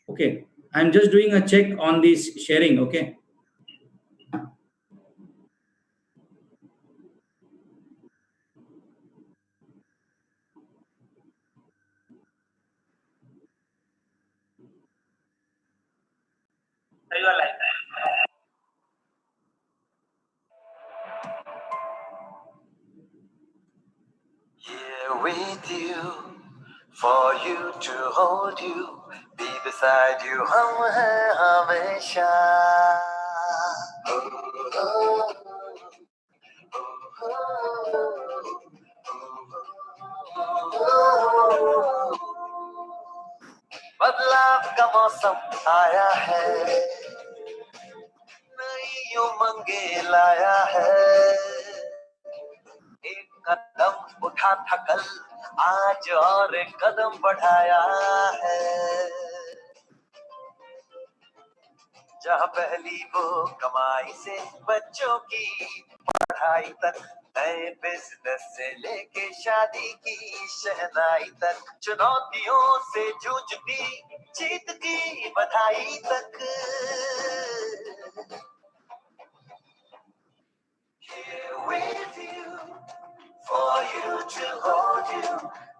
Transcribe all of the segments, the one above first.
Okay, I'm just doing a check on this sharing. Okay, here with you, for you to hold you, be beside you, हम हैं हमेशा. बदलाव का मौसम आया है, नई उमंगे लाया है. एक कदम उठा था कल, आज और एक कदम बढ़ाया है. जहाँ पहली वो कमाई से बच्चों की पढ़ाई तक, नए बिजनेस से लेके शादी की शहनाई तक, चुनौतियों से जूझती जीत की बधाई तक. Here with you, for you to hold you,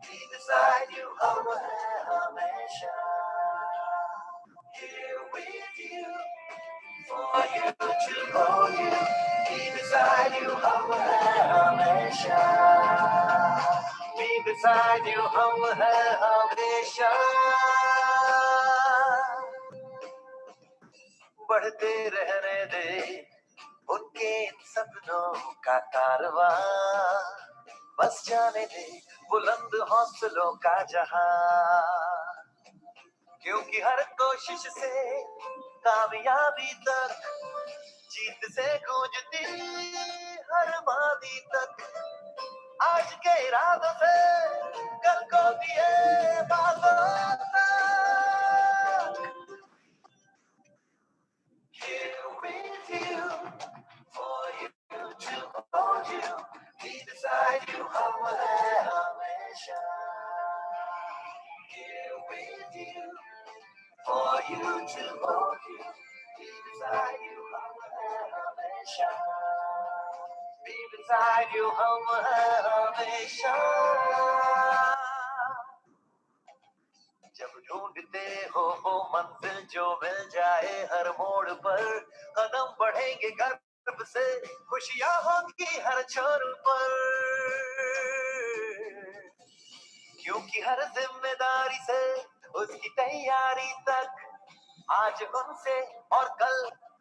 be beside you, हम हैं हमेशा. Here with you, for you to hold you, be beside you, हम हैं हमेशा. Be beside you, हम हैं हमेशा. बढ़ते रहने दे उनके इन सपनों का कारवां, बस जाने दे बुलंद हौसलों का जहां. क्योंकि हर कोशिश से कामयाबी तक, जीत से गूंजती हर वादी तक, आज के इरादों से कल को दिए बातों तक. Here with you, for you to hold you, be beside you, हम हैं हमेशा. Here with you, for you to hold you, be beside you, हम हैं हमेशा. Be beside you, हम हैं हमेशा. जब ढूंढते हो वो मंजिल जो मिल जाए हर मोड़ पर, कदम बढ़ेंगे गर्व से, खुशियां होंगी हर छोर पर. क्योंकि हर जिम्मेदारी से उसकी तैयारी तक, आज उनसे और कल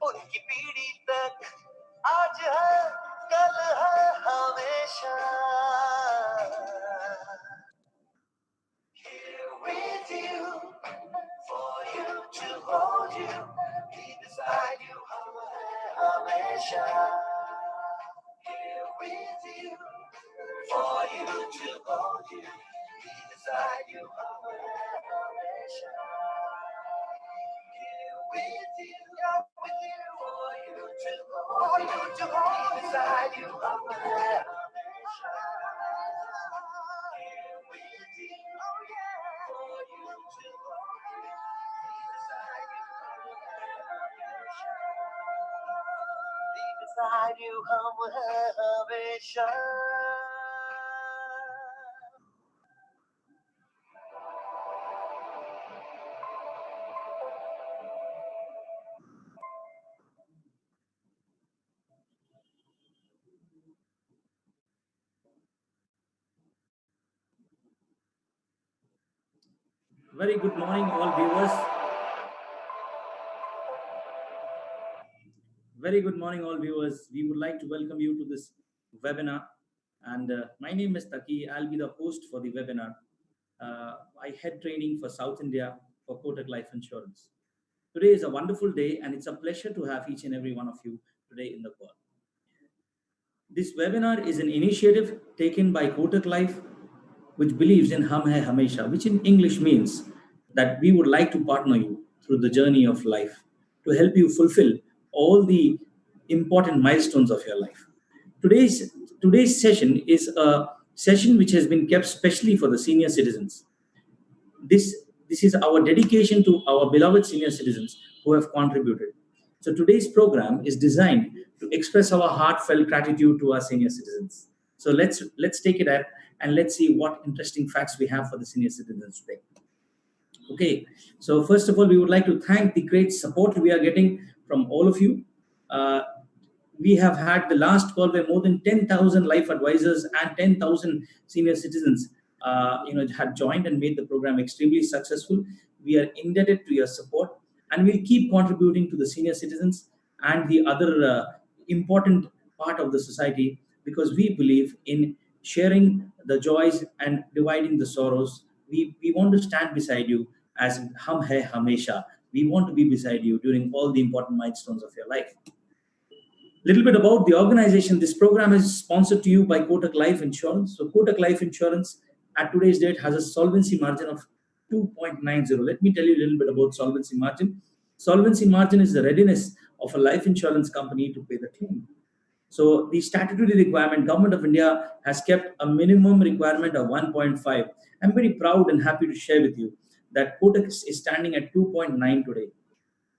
उनकी पीढ़ी तक, आज है कल है हमेशा. Here with you, for you to hold you, be beside you, हम हैं हमेशा. Here with you, for you to hold you, be beside you, हम हैं हमेशा. Here with you, for you to hold you, be beside you, हम हैं हमेशा. Here with you, oh yeah, for you to hold you, be beside you, हम हैं हमेशा. Be beside you, हम हैं हमेशा. very good morning, all viewers. Very good morning, all viewers. We would like to welcome you to this webinar. And my name is Taki. I'll be the host for the webinar. I head training for South India for Kotak Life Insurance. Today is a wonderful day, and it's a pleasure to have each and every one of you today in the call. This webinar is an initiative taken by Kotak Life, which believes in Hum Hai Hamesha, which in English means that we would like to partner you through the journey of life to help you fulfill all the important milestones of your life. Today's session is a session which has been kept specially for the senior citizens. This this is our dedication to our beloved senior citizens who have contributed. So today's program is designed to express our heartfelt gratitude to our senior citizens. So let's take it up and let's see what interesting facts we have for the senior citizens today. Okay, so first of all, we would like to thank the great support we are getting from all of you. Uh, we have had the last call by more than 10,000 life advisors and 10,000 senior citizens, had joined and made the program extremely successful. We are indebted to your support, and we'll keep contributing to the senior citizens and the other important part of the society, because we believe in sharing the joys and dividing the sorrows. We want to stand beside you as hum hai hamesha. We want to be beside you during all the important milestones of your life. Little bit about the organization. This program is sponsored to you by Kotak Life Insurance. So Kotak Life Insurance at today's date has a solvency margin of 2.90. Let me tell you a little bit about solvency margin. Solvency margin is the readiness of a life insurance company to pay the claim. So the statutory requirement, Government of India has kept a minimum requirement of 1.5. I'm very proud and happy to share with you that Kotak is standing at 2.9 today.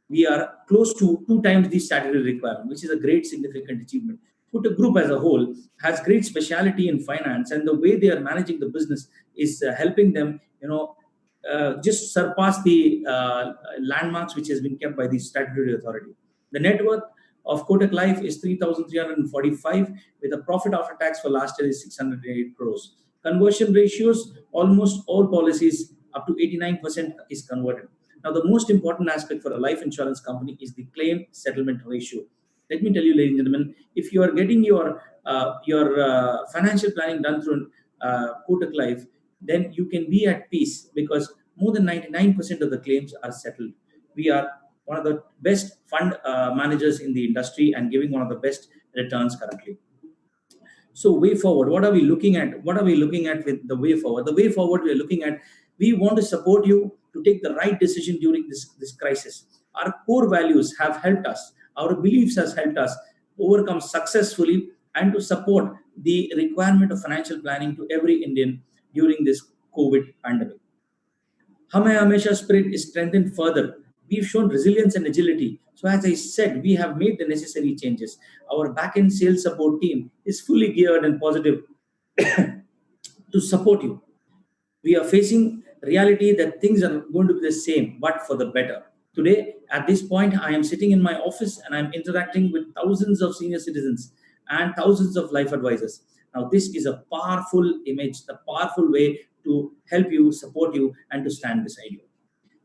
We are close to two times the statutory requirement, which is a great significant achievement. Kotak Group as a whole has great speciality in finance, and the way they are managing the business is helping them, just surpass the landmarks which has been kept by the statutory authority. The net worth of Kotak Life is 3,345, with a profit after tax for last year is 608 crores. Conversion ratios, almost all policies up to 89% is converted. Now, the most important aspect for a life insurance company is the claim settlement ratio. Let me tell you, ladies and gentlemen, if you are getting your financial planning done through Kotak Life, then you can be at peace, because more than 99% of the claims are settled. We are one of the best fund managers in the industry and giving one of the best returns currently. So way forward, what are we looking at? What are we looking at with the way forward? The way forward we are looking at, we want to support you to take the right decision during this crisis. Our core values have helped us, our beliefs has helped us overcome successfully and to support the requirement of financial planning to every Indian during this COVID pandemic. Hame Hamesha spirit is strengthened further. We've shown resilience and agility. So, as I said, we have made the necessary changes. Our back-end sales support team is fully geared and positive to support you. We are facing reality that things are going to be the same, but for the better. Today, at this point, I am sitting in my office and I'm interacting with thousands of senior citizens and thousands of life advisors. Now, this is a powerful image, a powerful way to help you, support you, and to stand beside you.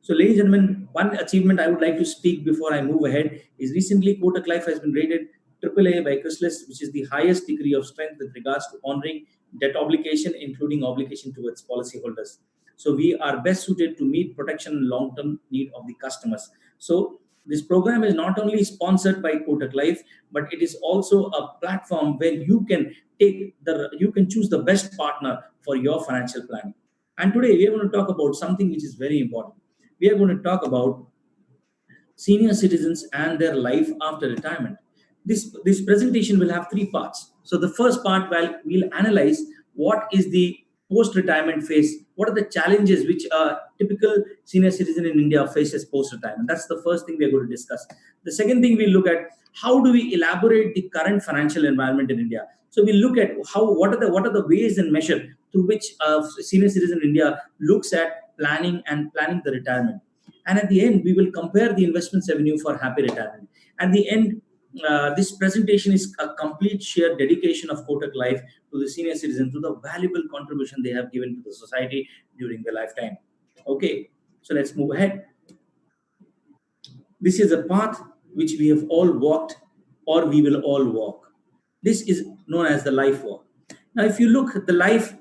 So, ladies and gentlemen, one achievement I would like to speak before I move ahead is recently Kotak Life has been rated AAA by Chrysalis, which is the highest degree of strength with regards to honoring debt obligation, including obligation towards policyholders. So, we are best suited to meet protection and long-term need of the customers. So, this program is not only sponsored by Kotak Life, but it is also a platform where you can choose the best partner for your financial planning. And today we are going to talk about something which is very important. We are going to talk about senior citizens and their life after retirement. This presentation will have three parts. So the first part, we'll analyze what is the post-retirement phase. What are the challenges which a typical senior citizen in India faces post-retirement? That's the first thing we are going to discuss. The second thing we look at, how do we elaborate the current financial environment in India? So we look at what are the ways and measures through which a senior citizen in India looks at planning the retirement. And at the end, we will compare the investment revenue for happy retirement. At the end, this presentation is a complete sheer dedication of Kotak Life to the senior citizen, to the valuable contribution they have given to the society during their lifetime. Okay, so let's move ahead. This is a path which we have all walked, or we will all walk. This is known as the life walk. Now, if you look at the life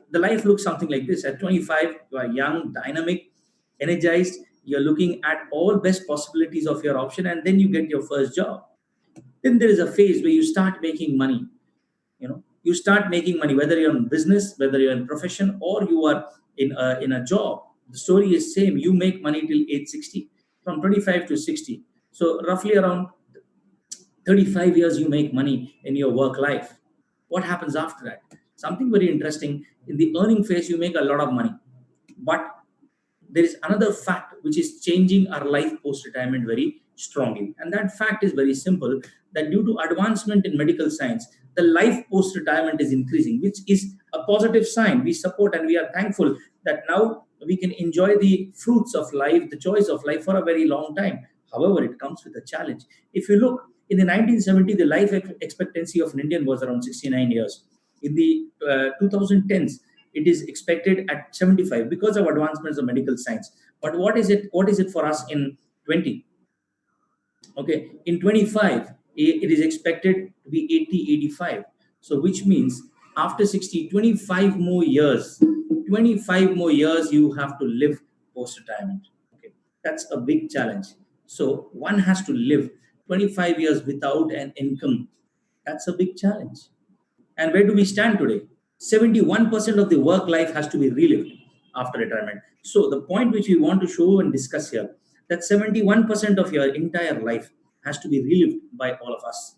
looks something like this. At 25, you are young, dynamic, energized. You're looking at all best possibilities of your option, and then you get your first job. Then there is a phase where you start making money. You start making money, whether you're in business, whether you're in profession, or you are in a job. The story is same. You make money till age 60, from 25 to 60. So roughly around 35 years you make money in your work life. What happens after that? Something very interesting. In the earning phase, you make a lot of money, but there is another fact which is changing our life post retirement very strongly. And that fact is very simple, that due to advancement in medical science, the life post retirement is increasing, which is a positive sign. We support and we are thankful that now we can enjoy the fruits of life, the joys of life for a very long time. However, it comes with a challenge. If you look in the 1970, the life expectancy of an Indian was around 69 years. In the 2010s, it is expected at 75 because of advancements of medical science. But what is it? What is it for us in 20? Okay, in 25, it is expected to be 80, 85. So, which means after 60, 25 more years, 25 more years you have to live post retirement. Okay, that's a big challenge. So, one has to live 25 years without an income. That's a big challenge. And where do we stand today? 71% of the work life has to be relived after retirement. So, the point which we want to show and discuss here, that 71% of your entire life has to be relived by all of us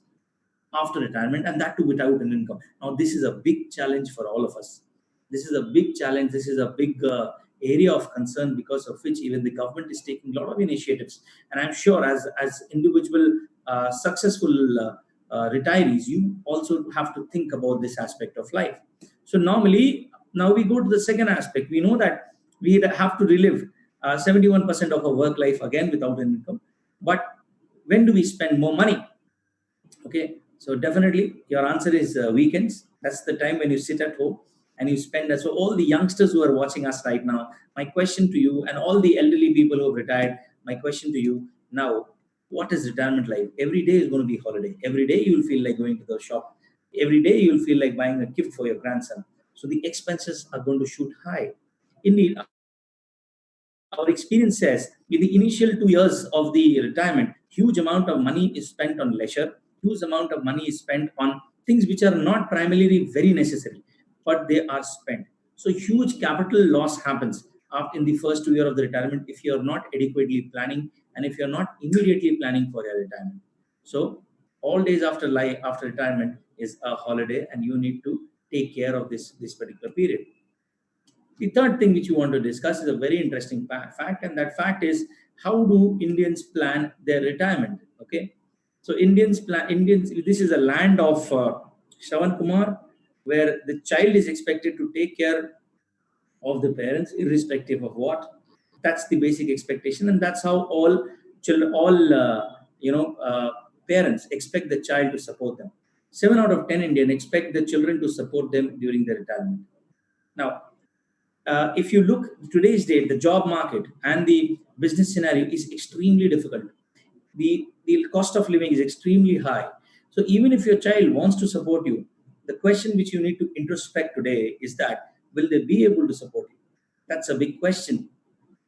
after retirement, and that too without an income. Now, this is a big challenge for all of us. This is a big challenge. This is a big area of concern, because of which even the government is taking a lot of initiatives. And I'm sure, as individual successful retirees, you also have to think about this aspect of life. So normally, now we go to the second aspect. We know that we have to relive 71% of our work life again without an income. But when do we spend more money? Okay, so definitely your answer is weekends. That's the time when you sit at home and you spend. So all the youngsters who are watching us right now, my question to you, and all the elderly people who have retired, my question to you now: what is retirement life? Every day is going to be holiday. Every day you will feel like going to the shop. Every day you will feel like buying a gift for your grandson. So the expenses are going to shoot high. Indeed, our experience says in the initial 2 years of the retirement, huge amount of money is spent on leisure, huge amount of money is spent on things which are not primarily very necessary, but they are spent. So huge capital loss happens in the first 2 years of the retirement if you are not adequately planning, and if you are not immediately planning for your retirement. So all days after life, after retirement is a holiday, and you need to take care of this particular period. The third thing which you want to discuss is a very interesting fact, and that fact is, how do Indians plan their retirement? Okay, so Indians plan. Indians. This is a land of Shravan Kumar, where the child is expected to take care of the parents, irrespective of what. That's the basic expectation, and that's how all children, all parents expect the child to support them. 7 out of 10 Indian expect the children to support them during their retirement. Now, if you look today's date, the job market and the business scenario is extremely difficult. The cost of living is extremely high. So even if your child wants to support you, the question which you need to introspect today is that, will they be able to support you? That's a big question.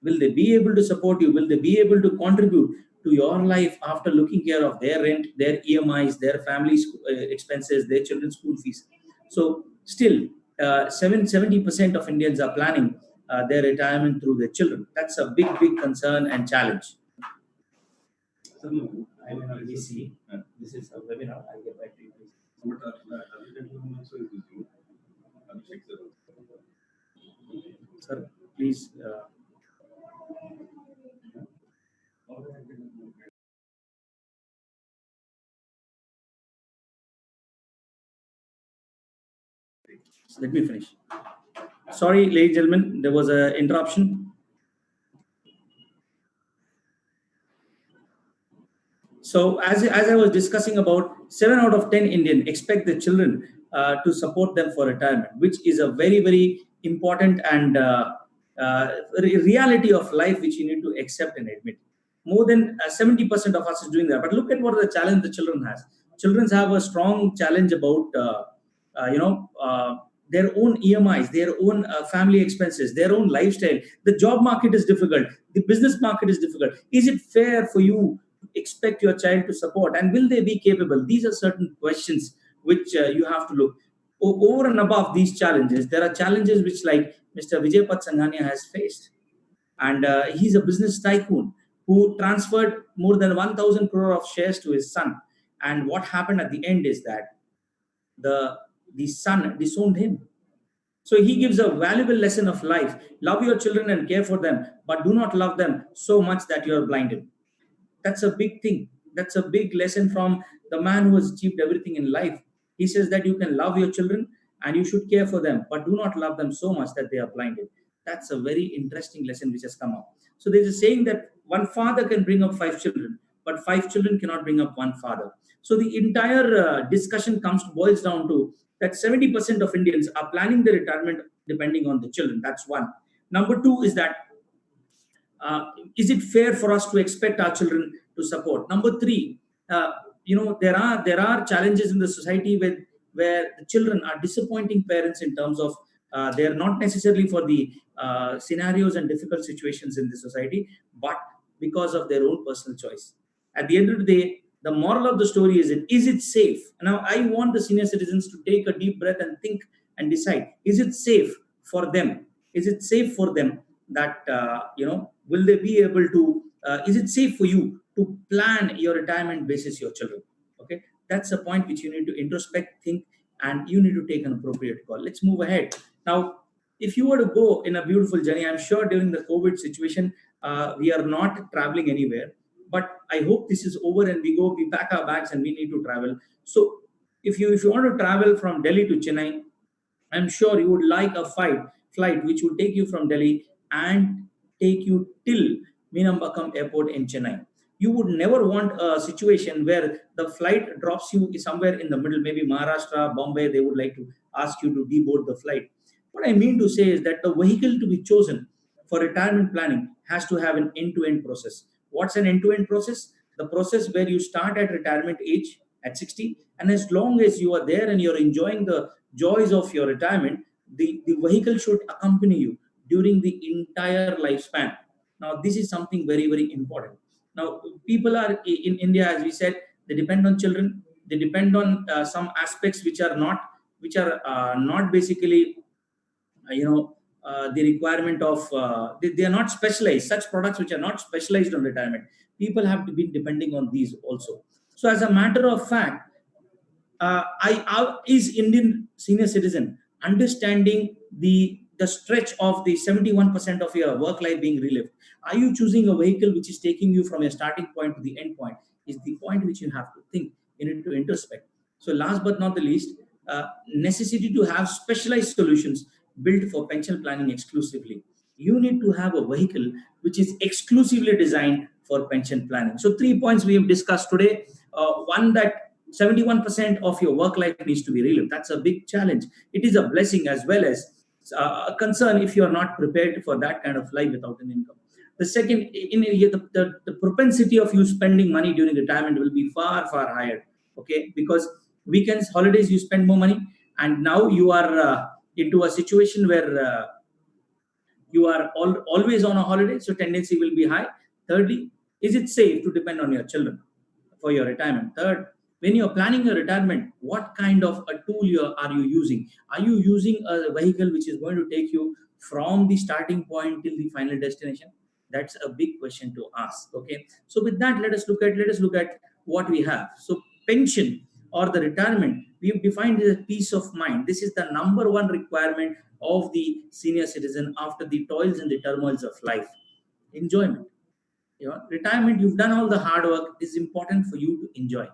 Will they be able to support you? Will they be able to contribute to your life after looking care of their rent, their EMIs, their family expenses, their children's school fees? So still, 70% of Indians are planning their retirement through their children. That's a big, big concern and challenge. So I will not see. This is a webinar. I'll get back to you, please. Sir, please. Let me finish. Sorry, ladies and gentlemen, there was an interruption. So as I was discussing about, 7 out of 10 Indian expect the children to support them for retirement, which is a very, very important and reality of life which you need to accept and admit. More than 70% of us is doing that. But look at what the challenge the children has. Children have a strong challenge about their own EMIs, their own family expenses, their own lifestyle. The job market is difficult. The business market is difficult. Is it fair for you to expect your child to support, and will they be capable? These are certain questions which you have to look. Over and above these challenges, there are challenges which, like Mr. Vijay Sanghania has faced, and he's a business tycoon who transferred more than 1,000 crore of shares to his son. And what happened at the end is that the son disowned him. So he gives a valuable lesson of life. Love your children and care for them, but do not love them so much that you are blinded. That's a big thing. That's a big lesson from the man who has achieved everything in life. He says that you can love your children and you should care for them, but do not love them so much that they are blinded. That's a very interesting lesson which has come up. So there's a saying that one father can bring up five children, but five children cannot bring up one father. So the entire discussion boils down to that 70% of Indians are planning their retirement depending on the children. That's one. Number two is that uh, is it fair for us to expect our children to support? Number three, uh, there are challenges in the society where the children are disappointing parents in terms of they are not necessarily for the scenarios and difficult situations in the society, but because of their own personal choice. At the end of the day, the moral of the story is it safe? Now, I want the senior citizens to take a deep breath and think and decide: is it safe for them? Is it safe for them that will they be able to? Is it safe for you to plan your retirement basis your children? Okay, that's a point which you need to introspect, think, and you need to take an appropriate call. Let's move ahead now. If you were to go in a beautiful journey, I'm sure during the COVID situation, we are not traveling anywhere. But I hope this is over and we pack our bags and we need to travel. So if you want to travel from Delhi to Chennai, I'm sure you would like a flight which would take you from Delhi and take you till Meenambakam Airport in Chennai. You would never want a situation where the flight drops you somewhere in the middle, maybe Maharashtra, Bombay. They would like to ask you to deboard the flight. What I mean to say is that the vehicle to be chosen for retirement planning has to have an end-to-end process. What's an end-to-end process? The process where you start at retirement age at 60, and as long as you are there and you're enjoying the joys of your retirement, the vehicle should accompany you during the entire lifespan. Now, this is something very, very important. Now, people are in India, as we said, they depend on children, they depend on some aspects which are not basically the requirement of they are not specialized, such products which are not specialized on retirement. People have to be depending on these also. So as a matter of fact, is Indian senior citizen understanding the stretch of the 71% of your work life being relived? Are you choosing a vehicle which is taking you from your starting point to the end point? Is the point which you have to think. You need to introspect. So last but not the least, necessity to have specialized solutions built for pension planning exclusively. You need to have a vehicle which is exclusively designed for pension planning. So three points we have discussed today. One, that 71% of your work life needs to be relived. That's a big challenge. It is a blessing as well as a concern if you are not prepared for that kind of life without an income. The second, the propensity of you spending money during retirement will be far, far higher. Okay, because weekends, holidays, you spend more money, and now you are into a situation where you are always on a holiday, so tendency will be high. Thirdly, is it safe to depend on your children for your retirement? Third, when you're planning your retirement, what kind of a tool are you using? Are you using a vehicle which is going to take you from the starting point till the final destination? That's a big question to ask. Okay, so with that, let us look at what we have. So pension or the retirement, we've defined as a peace of mind. This is the number one requirement of the senior citizen after the toils and the turmoils of life. Enjoyment. Retirement, you've done all the hard work. It is important for you to enjoy.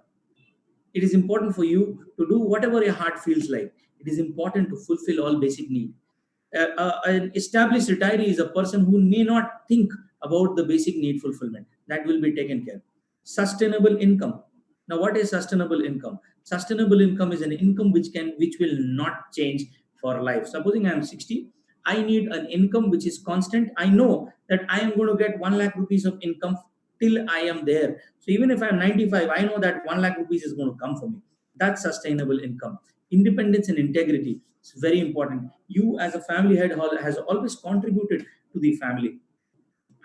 It is important for you to do whatever your heart feels like. It is important to fulfill all basic needs. An established retiree is a person who may not think about the basic need fulfillment. That will be taken care. Sustainable income. Now, what is sustainable income? Sustainable income is an income which will not change for life. Supposing I am 60, I need an income which is constant. I know that I am going to get 1 lakh rupees of income till I am there. So even if I'm 95, I know that 1 lakh rupees is going to come for me. That's sustainable income. Independence and integrity is very important. You as a family head has always contributed to the family.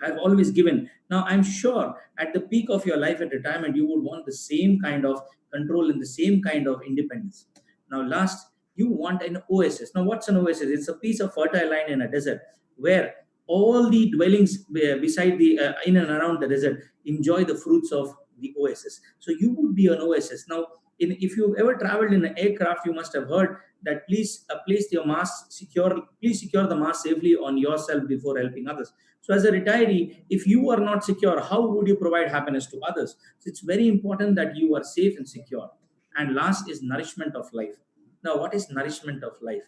I've always given. Now, I'm sure at the peak of your life at retirement, you would want the same kind of control and the same kind of independence. Now, last, you want an oasis. Now, what's an oasis? It's a piece of fertile land in a desert where all the dwellings beside in and around the desert enjoy the fruits of the oasis. So, you would be an oasis. Now, If you've ever traveled in an aircraft, you must have heard that please secure the mask safely on yourself before helping others. So as a retiree, if you are not secure, how would you provide happiness to others? So it's very important that you are safe and secure. And last is nourishment of life. Now, what is nourishment of life?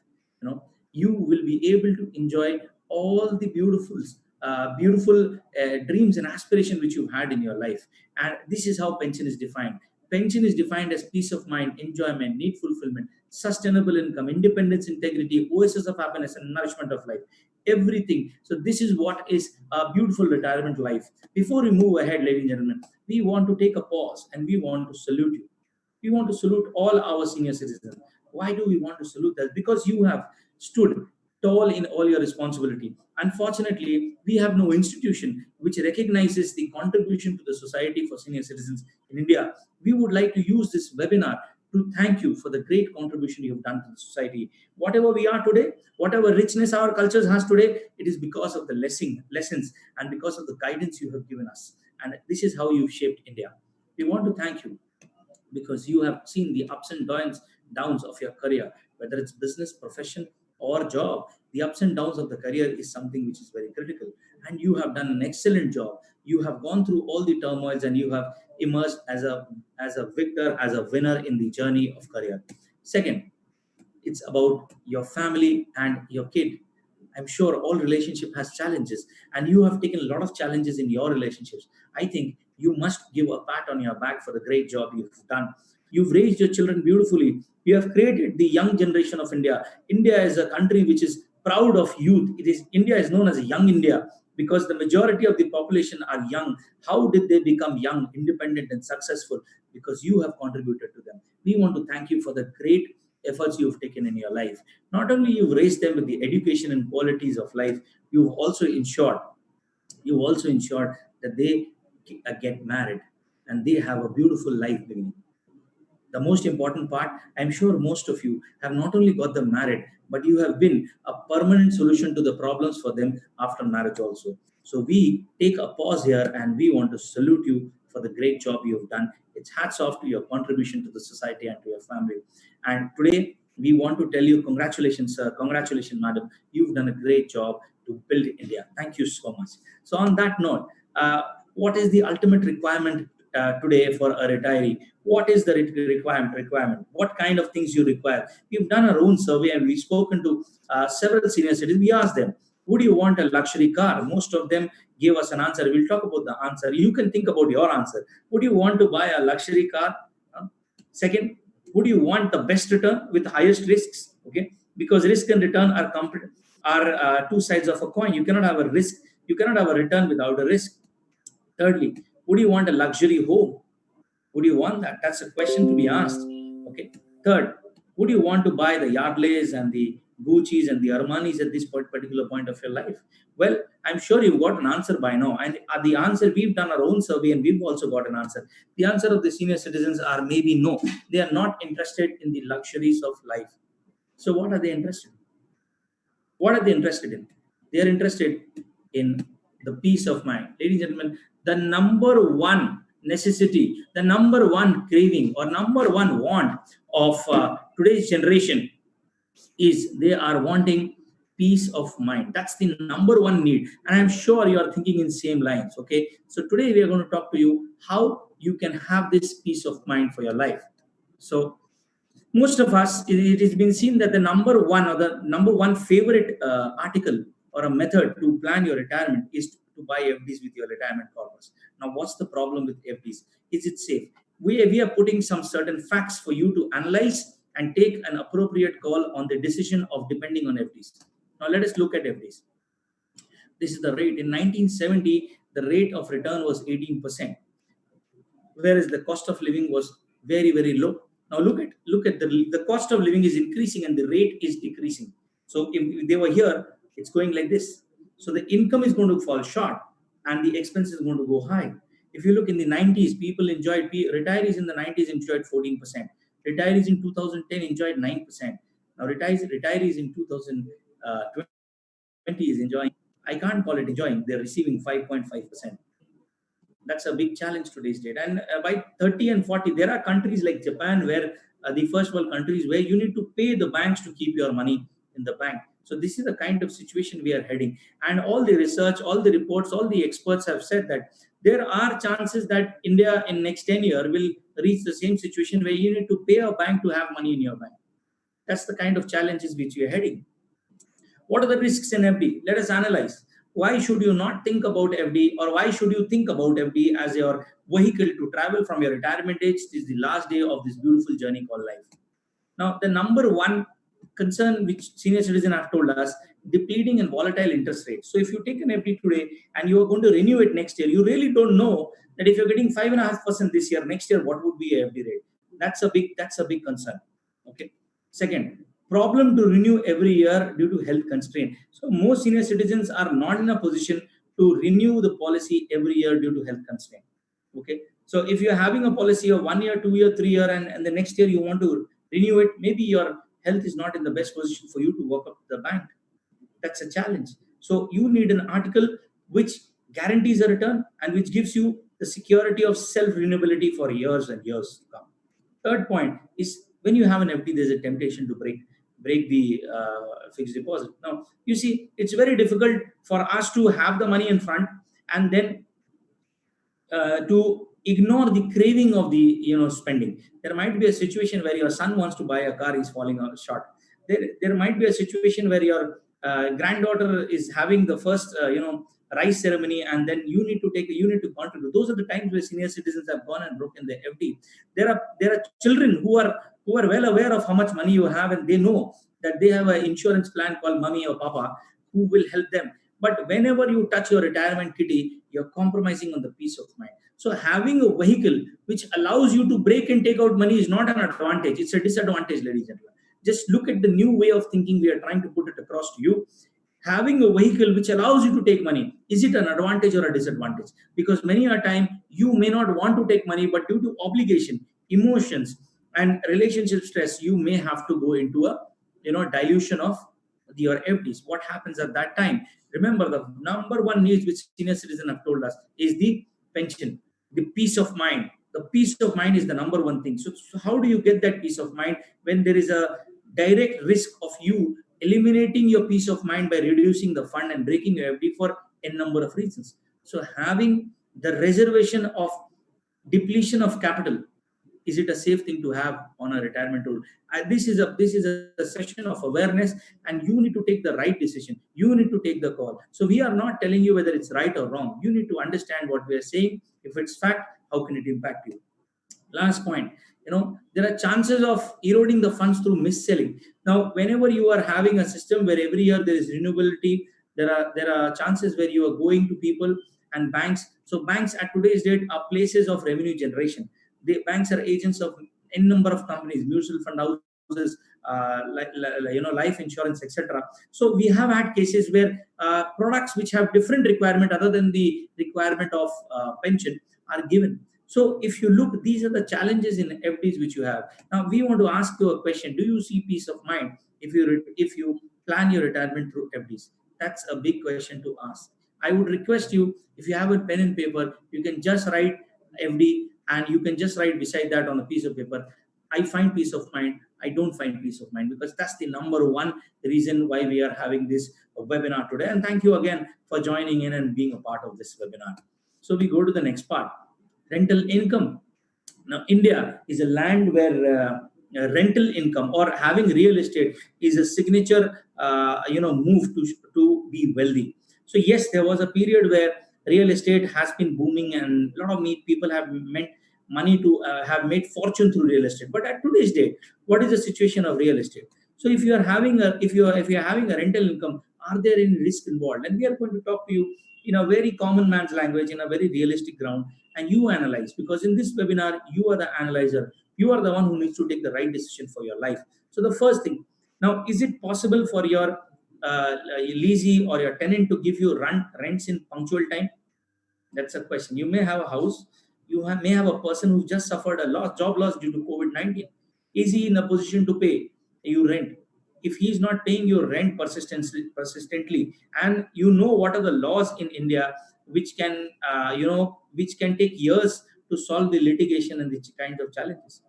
You will be able to enjoy all the beautiful dreams and aspiration which you had in your life. And this is how pension is defined. Pension is defined as peace of mind, enjoyment, need fulfillment, sustainable income, independence, integrity, oasis of happiness, and nourishment of life. Everything. So this is what is a beautiful retirement life. Before we move ahead, ladies and gentlemen, we want to take a pause and we want to salute you. We want to salute all our senior citizens. Why do we want to salute them? Because you have stood tall in all your responsibility. Unfortunately, we have no institution which recognizes the contribution to the society for senior citizens in India. We would like to use this webinar to thank you for the great contribution you have done to the society. Whatever we are today, whatever richness our cultures has today, it is because of the lessons and because of the guidance you have given us. And this is how you've shaped India. We want to thank you because you have seen the ups and downs of your career, whether it's business, profession, or job. The ups and downs of the career is something which is very critical, and you have done an excellent job. You have gone through all the turmoils, and you have emerged as a victor, as a winner in the journey of career. Second, it's about your family and your kid. I'm sure all relationship has challenges, and you have taken a lot of challenges in your relationships. I think you must give a pat on your back for the great job you've done. You've raised your children beautifully. You have created the young generation of India. India is a country which is proud of youth. India is known as a young India because the majority of the population are young. How did they become young, independent, and successful? Because you have contributed to them. We want to thank you for the great efforts you've taken in your life. Not only you've raised them with the education and qualities of life, you've also ensured that they get married and they have a beautiful life beginning. The most important part, I'm sure most of you have not only got them married, but you have been a permanent solution to the problems for them after marriage also. So we take a pause here and we want to salute you for the great job you have done. It's hats off to your contribution to the society and to your family. And today we want to tell you congratulations, sir, congratulations, madam. You've done a great job to build India. Thank you so much. So on that note, what is the ultimate requirement today for a retiree? What is the requirement? What kind of things you require? We've done our own survey and we've spoken to several senior citizens. We asked them, would you want a luxury car? Most of them gave us an answer. We'll talk about the answer. You can think about your answer. Would you want to buy a luxury car? Second, would you want the best return with highest risks? Okay, because risk and return are two sides of a coin. You cannot have a risk. You cannot have a return without a risk. Thirdly, would you want a luxury home? Would you want that? That's a question to be asked. Okay. Third, would you want to buy the Yardleys and the Gucci's and the Armani's at this particular point of your life? Well, I'm sure you've got an answer by now. And the answer, we've done our own survey and we've also got an answer. The answer of the senior citizens are maybe no. They are not interested in the luxuries of life. So what are they interested in? What are they interested in? They are interested in the peace of mind. Ladies and gentlemen, the number one necessity, the number one craving, or number one want of today's generation is they are wanting peace of mind. That's the number one need. And I'm sure you are thinking in same lines. Okay. So today we are going to talk to you how you can have this peace of mind for your life. So most of us, it has been seen that the number one favorite article or a method to plan your retirement is to buy FDs with your retirement corpus. Now, what's the problem with FDs? Is it safe? We are putting some certain facts for you to analyze and take an appropriate call on the decision of depending on FDs. Now, let us look at FDs. This is the rate. In 1970, the rate of return was 18%, whereas the cost of living was very, very low. Now look at the cost of living is increasing and the rate is decreasing. So if they were here, it's going like this. So the income is going to fall short and the expense is going to go high. If you look in the 90s, retirees in the 90s enjoyed 14%. Retirees in 2010 enjoyed 9%. Now retirees in 2020 is enjoying, I can't call it enjoying, they're receiving 5.5%. That's a big challenge today's date. And by 30 and 40, there are countries like Japan where the first world countries where you need to pay the banks to keep your money in the bank. So this is the kind of situation we are heading. And all the research, all the reports, all the experts have said that there are chances that India in next 10 years will reach the same situation where you need to pay a bank to have money in your bank. That's the kind of challenges which we are heading. What are the risks in FD? Let us analyze. Why should you not think about FD, or why should you think about FD as your vehicle to travel from your retirement age to the last day of this beautiful journey called life? Now, the number one concern which senior citizens have told us, depleting and volatile interest rates. So if you take an FD today and you are going to renew it next year, you really don't know that if you're getting 5.5% this year, next year, what would be a FD rate? That's a big concern. Okay. Second, problem to renew every year due to health constraint. So most senior citizens are not in a position to renew the policy every year due to health constraint. Okay. So if you're having a policy of 1 year, 2 year, 3 year, and the next year you want to renew it, maybe your health is not in the best position for you to work up the bank. That's a challenge. So you need an article which guarantees a return and which gives you the security of self renewability for years and years to come. Third point is when you have an FD, there's a temptation to break the fixed deposit. Now you see, it's very difficult for us to have the money in front and then to ignore the craving of the spending. There might be a situation where your son wants to buy a car, he's falling short. There might be a situation where your granddaughter is having the first rice ceremony, and then you need to contribute. Those are the times where senior citizens have gone and broken their FD. There are children who are well aware of how much money you have, and they know that they have an insurance plan called mommy or papa who will help them. But whenever you touch your retirement kitty, you're compromising on the peace of mind. So having a vehicle which allows you to break and take out money is not an advantage. It's a disadvantage, ladies and gentlemen. Just look at the new way of thinking we are trying to put it across to you. Having a vehicle which allows you to take money, is it an advantage or a disadvantage? Because many a time you may not want to take money, but due to obligation, emotions, and relationship stress, you may have to go into a dilution of your FDs. What happens at that time? Remember, the number one needs which senior citizens have told us is the pension, the peace of mind. The peace of mind is the number one thing. So how do you get that peace of mind when there is a direct risk of you eliminating your peace of mind by reducing the fund and breaking your FD for a number of reasons? So having the reservation of depletion of capital, is it a safe thing to have on a retirement tool? This is a session of awareness, and you need to take the right decision. You need to take the call. So we are not telling you whether it's right or wrong. You need to understand what we are saying. If it's fact, how can it impact you? Last point, there are chances of eroding the funds through mis-selling. Now whenever you are having a system where every year there is renewability, there are chances where you are going to people and banks. So banks at today's date are places of revenue generation. The banks are agents of n number of companies, mutual fund houses, life insurance, etc. So we have had cases where products which have different requirement other than the requirement of pension are given. So if you look, these are the challenges in FDs which you have. Now we want to ask you a question: do you see peace of mind if you plan your retirement through FDs? That's a big question to ask. I would request you, if you have a pen and paper, you can just write FD, and you can just write beside that on a piece of paper, I find peace of mind, I don't find peace of mind, because that's the number one reason why we are having this webinar today. And thank you again for joining in and being a part of this webinar. So we go to the next part: rental income. Now, India is a land where rental income or having real estate is a signature, move to be wealthy. So yes, there was a period where real estate has been booming, and a lot of people have made money to have made fortune through real estate. But at today's date, what is the situation of real estate? So if you are having a if you are having a rental income, are there any risk involved? And we are going to talk to you in a very common man's language, in a very realistic ground, and you analyze, because in this webinar you are the analyzer. You are the one who needs to take the right decision for your life. So the first thing, now, is it possible for your leasee or your tenant to give you rents in punctual time? That's a question. You may have a house, may have a person who just suffered a job loss due to COVID-19. Is he in a position to pay you rent? If he is not paying your rent persistently, and you know what are the laws in India which can which can take years to solve the litigation and the kind of challenges.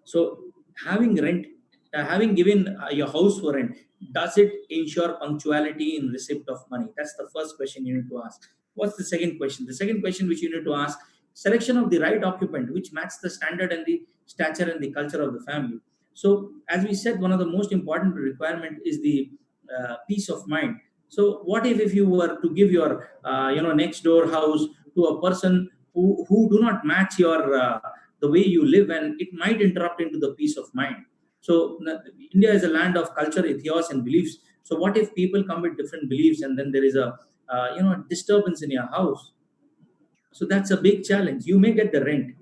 So having rent, having given your house for rent, does it ensure punctuality in receipt of money? That's the first question you need to ask. What's the second question? The second question which you need to ask: selection of the right occupant, which match the standard and the stature and the culture of the family. So, as we said, one of the most important requirement is the peace of mind. So, what if you were to give your next door house to a person who do not match your the way you live, and it might interrupt into the peace of mind. So India is a land of culture, ethos, and beliefs. So what if people come with different beliefs, and then there is a disturbance in your house? So that's a big challenge. You may get the rent,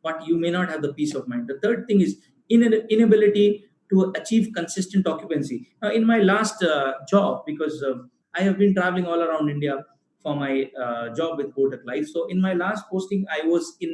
but you may not have the peace of mind. The third thing is inability to achieve consistent occupancy. Now, in my last job, because I have been traveling all around India for my job with Kotak Life. So in my last posting, I was in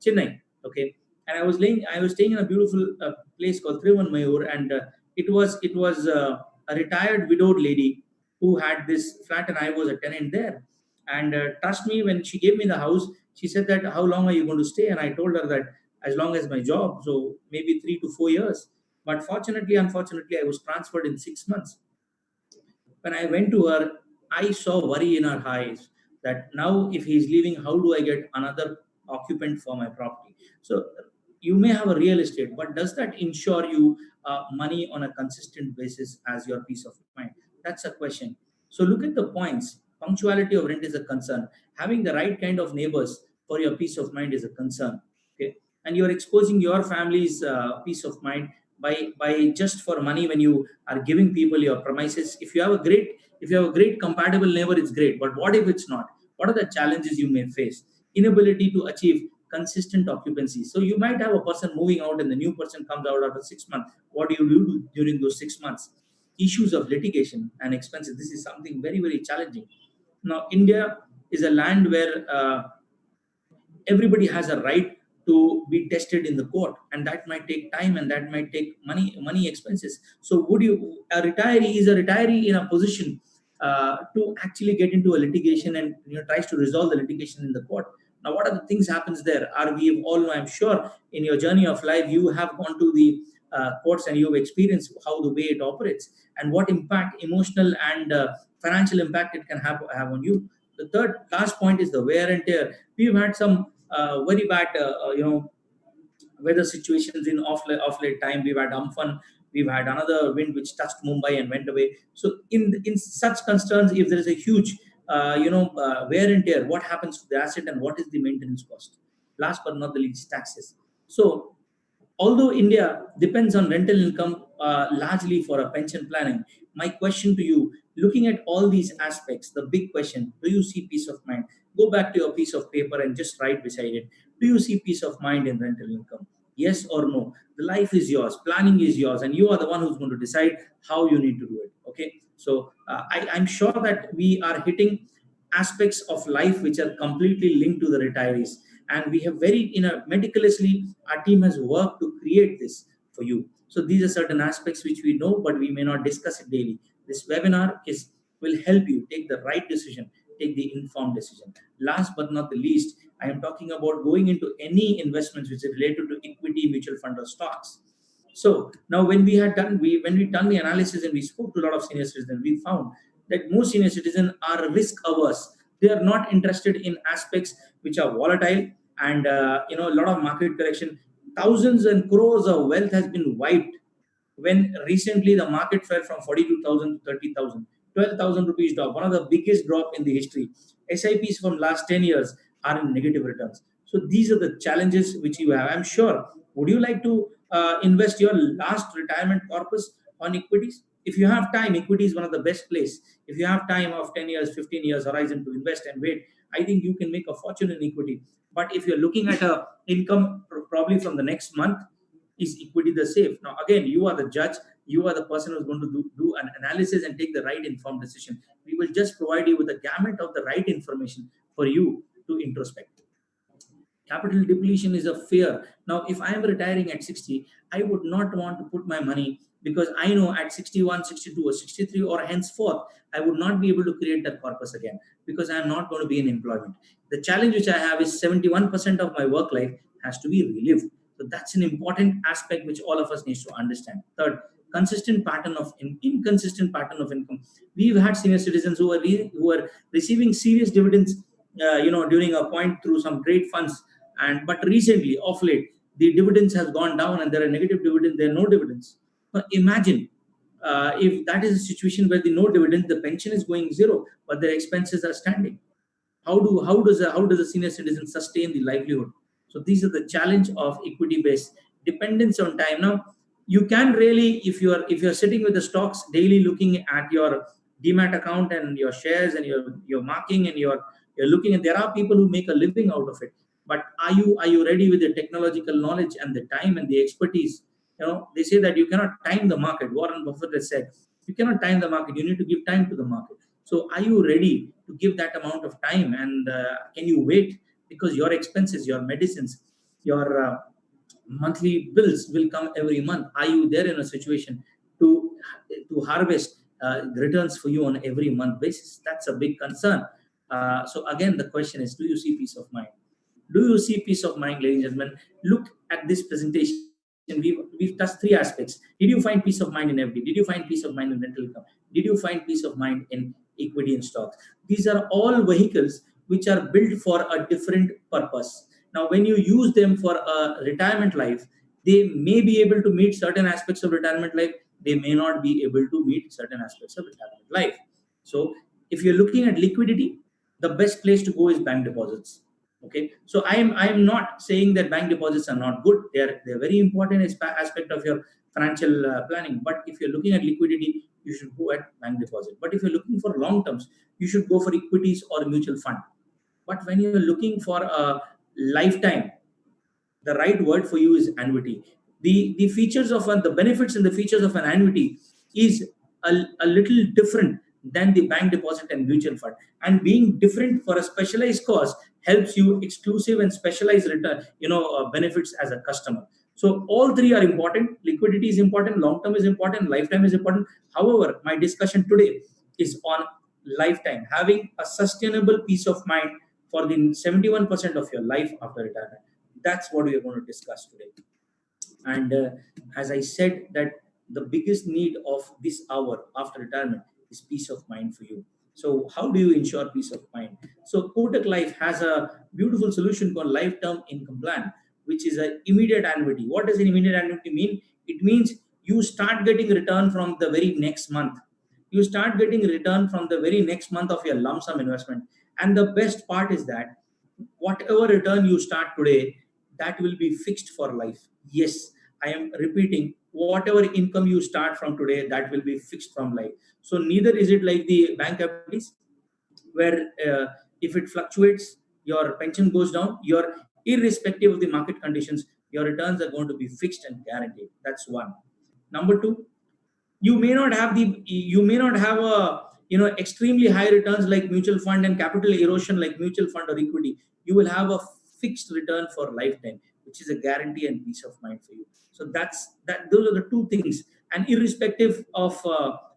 Chennai, okay, and I was staying in a beautiful place called Trivanmayur, and it was a retired widowed lady who had this flat, and I was a tenant there. And trust me, when she gave me the house, she said that, how long are you going to stay? And I told her that as long as my job, so maybe 3 to 4 years. But unfortunately, I was transferred in 6 months. When I went to her, I saw worry in her eyes that now if he's leaving, how do I get another occupant for my property? So you may have a real estate, but does that ensure you money on a consistent basis as your peace of mind? That's a question. So look at the points. Punctuality of rent is a concern. Having the right kind of neighbors for your peace of mind is a concern. Okay, and you're exposing your family's peace of mind by just for money when you are giving people your premises. If you have a great compatible neighbor, it's great. But what if it's not? What are the challenges you may face? Inability to achieve consistent occupancy. So you might have a person moving out and the new person comes out after 6 months. What do you do during those 6 months? Issues of litigation and expenses. This is something very, very challenging. Now, India is a land where everybody has a right to be tested in the court, and that might take time, and that might take money expenses. So would you a retiree is a retiree in a position to actually get into a litigation, and tries to resolve the litigation in the court? Now, what are the things happens there? Are we all know? I'm sure in your journey of life you have gone to the courts, and you've experienced how the way it operates and what impact, emotional and financial impact, it can have on you. The third last point is the wear and tear. We've had some very bad, weather situations in off late time. We've had Amphan, we've had another wind which touched Mumbai and went away. So in such concerns, if there is a huge, wear and tear, what happens to the asset and what is the maintenance cost? Last but not the least, taxes. So although India depends on rental income largely for a pension planning, my question to you, looking at all these aspects, the big question: do you see peace of mind? Go back to your piece of paper and just write beside it: do you see peace of mind in rental income? Yes or no? The life is yours, planning is yours, and you are the one who's going to decide how you need to do it. Okay, so I'm sure that we are hitting aspects of life which are completely linked to the retirees, and we have very meticulously, our team has worked to create this for you. So these are certain aspects which we know, but we may not discuss it daily. This webinar is will help you take the right decision, take the informed decision. Last but not the least, I am talking about going into any investments which is related to equity, mutual fund, or stocks. So now, when we done the analysis and we spoke to a lot of senior citizens, we found that most senior citizens are risk averse. They are not interested in aspects which are volatile, and a lot of market correction. Thousands and crores of wealth has been wiped when recently the market fell from 42,000 to 30,000. 12,000 rupees drop, one of the biggest drop in the history. SIPs from last 10 years are in negative returns. So these are the challenges which you have. I'm sure. Would you like to invest your last retirement corpus on equities? If you have time, equity is one of the best place. If you have time of 10 years, 15 years horizon to invest and wait, I think you can make a fortune in equity. But if you're looking at a income probably from the next month, is equity the safe? Now, again, you are the judge. You are the person who's going to do an analysis and take the right informed decision. We will just provide you with a gamut of the right information for you to introspect. Capital depletion is a fear. Now, if I am retiring at 60, I would not want to put my money because I know at 61, 62, or 63 or henceforth, I would not be able to create that corpus again because I am not going to be in employment. The challenge which I have is 71% of my work life has to be relived. So that's an important aspect which all of us needs to understand. Third, consistent pattern of inconsistent pattern of income. We've had senior citizens who are receiving serious dividends, during a point through some great funds, and but recently, of late, the dividends has gone down and there are negative dividends. There are no dividends. Now imagine if that is a situation where the no dividend, the pension is going zero, but their expenses are standing. How does a senior citizen sustain the livelihood? So these are the challenge of equity based dependence on time. Now you can really, if you're sitting with the stocks daily, looking at your demat account and your shares and your marking, and you're looking at, there are people who make a living out of it. But are you ready with the technological knowledge and the time and the expertise? They say that you cannot time the market. Warren Buffett has said you cannot time the market, you need to give time to the market. So are you ready to give that amount of time? And can you wait? Because your expenses, your medicines, your monthly bills will come every month. Are you there in a situation to harvest returns for you on every month basis? That's a big concern. So again, the question is, do you see peace of mind? Do you see peace of mind, ladies and gentlemen? Look at this presentation. We've touched three aspects. Did you find peace of mind in FD? Did you find peace of mind in rental income? Did you find peace of mind in equity and stocks? These are all vehicles which are built for a different purpose. Now, when you use them for a retirement life, they may be able to meet certain aspects of retirement life. They may not be able to meet certain aspects of retirement life. So, if you're looking at liquidity, the best place to go is bank deposits. Okay, so I'm not saying that bank deposits are not good. They're very important aspect of your financial planning. But if you're looking at liquidity, you should go at bank deposit. But if you're looking for long terms, you should go for equities or mutual fund. But when you're looking for a lifetime, the right word for you is annuity. The features of the benefits and the features of an annuity is a little different than the bank deposit and mutual fund. And being different for a specialized cause helps you exclusive and specialized return, benefits as a customer. So all three are important. Liquidity is important, long term is important, lifetime is important. However, my discussion today is on lifetime, having a sustainable peace of mind for the 71% of your life after retirement. That's what we are going to discuss today. And as I said, that the biggest need of this hour after retirement is peace of mind for you. So how do you ensure peace of mind? So Kotak Life has a beautiful solution called Life Term Income Plan, which is an immediate annuity. What does an immediate annuity mean? It means you start getting return from the very next month. You start getting return from the very next month of your lump sum investment. And the best part is that whatever return you start today, that will be fixed for life. Yes, I am repeating, whatever income you start from today, that will be fixed from life. So neither is it like the bank FDs, where if it fluctuates, your pension goes down, your irrespective of the market conditions, your returns are going to be fixed and guaranteed. That's one. Number two, you may not have a extremely high returns like mutual fund and capital erosion like mutual fund or equity. You will have a fixed return for lifetime, which is a guarantee and peace of mind for you. So those are the two things. And irrespective of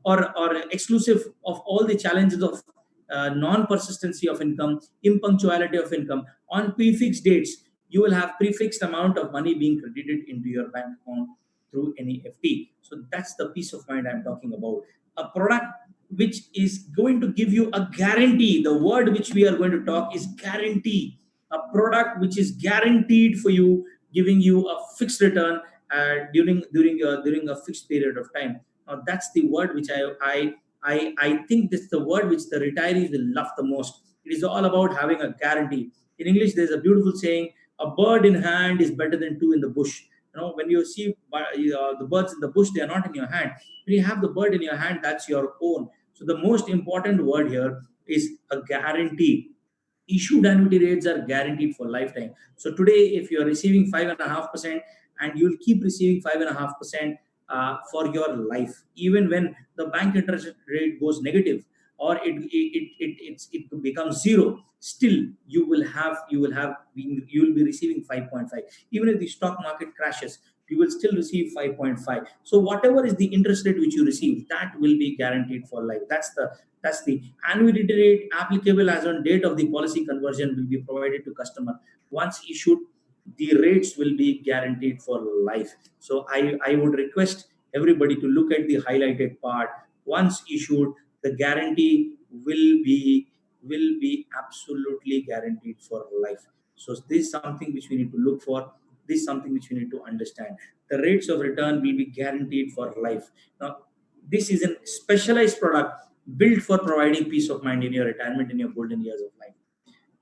or exclusive of all the challenges of non-persistency of income, impunctuality of income, on prefixed dates, you will have prefixed amount of money being credited into your bank account through any FT. So that's the peace of mind I'm talking about. A product which is going to give you a guarantee. The word which we are going to talk is guarantee. A product which is guaranteed for you, giving you a fixed return during a fixed period of time. Now that's the word which I think that's the word which the retirees will love the most. It is all about having a guarantee. In English, there's a beautiful saying: "A bird in hand is better than two in the bush." When you see the birds in the bush, they are not in your hand. When you have the bird in your hand, that's your own. So the most important word here is a guarantee. Issued annuity rates are guaranteed for lifetime. So today, if you are receiving 5.5%, and you'll keep receiving 5.5% for your life, even when the bank interest rate goes negative, or it becomes zero, still you will be receiving 5.5. Even if the stock market crashes, you will still receive 5.5. So whatever is the interest rate which you receive, that will be guaranteed for life. That's the annuity rate applicable as on date of the policy conversion will be provided to customer. Once issued, the rates will be guaranteed for life. So I would request everybody to look at the highlighted part. Once issued, the guarantee will be absolutely guaranteed for life. So this is something which we need to look for. This is something which we need to understand. The rates of return will be guaranteed for life. Now, this is a specialized product built for providing peace of mind in your retirement, in your golden years of life.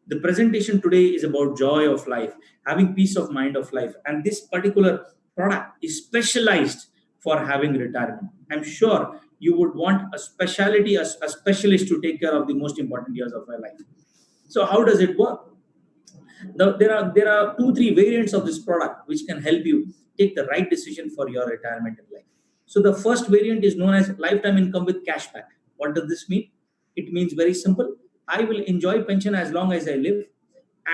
The presentation today is about joy of life, having peace of mind of life, and this particular product is specialized for having retirement. I'm sure you would want a specialty, a specialist to take care of the most important years of your life. So how does it work? There are 2 3 variants of this product which can help you take the right decision for your retirement in life. So the first variant is known as lifetime income with cashback. What does this mean? It means very simple. I will enjoy pension as long as I live,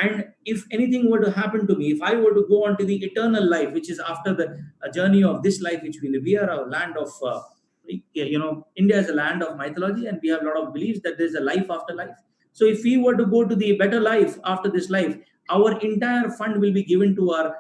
and if anything were to happen to me, if I were to go on to the eternal life, which is after the journey of this life which we live, we are a land of India is a land of mythology, and we have a lot of beliefs that there's a life after life. So if we were to go to the better life after this life, our entire fund will be given to our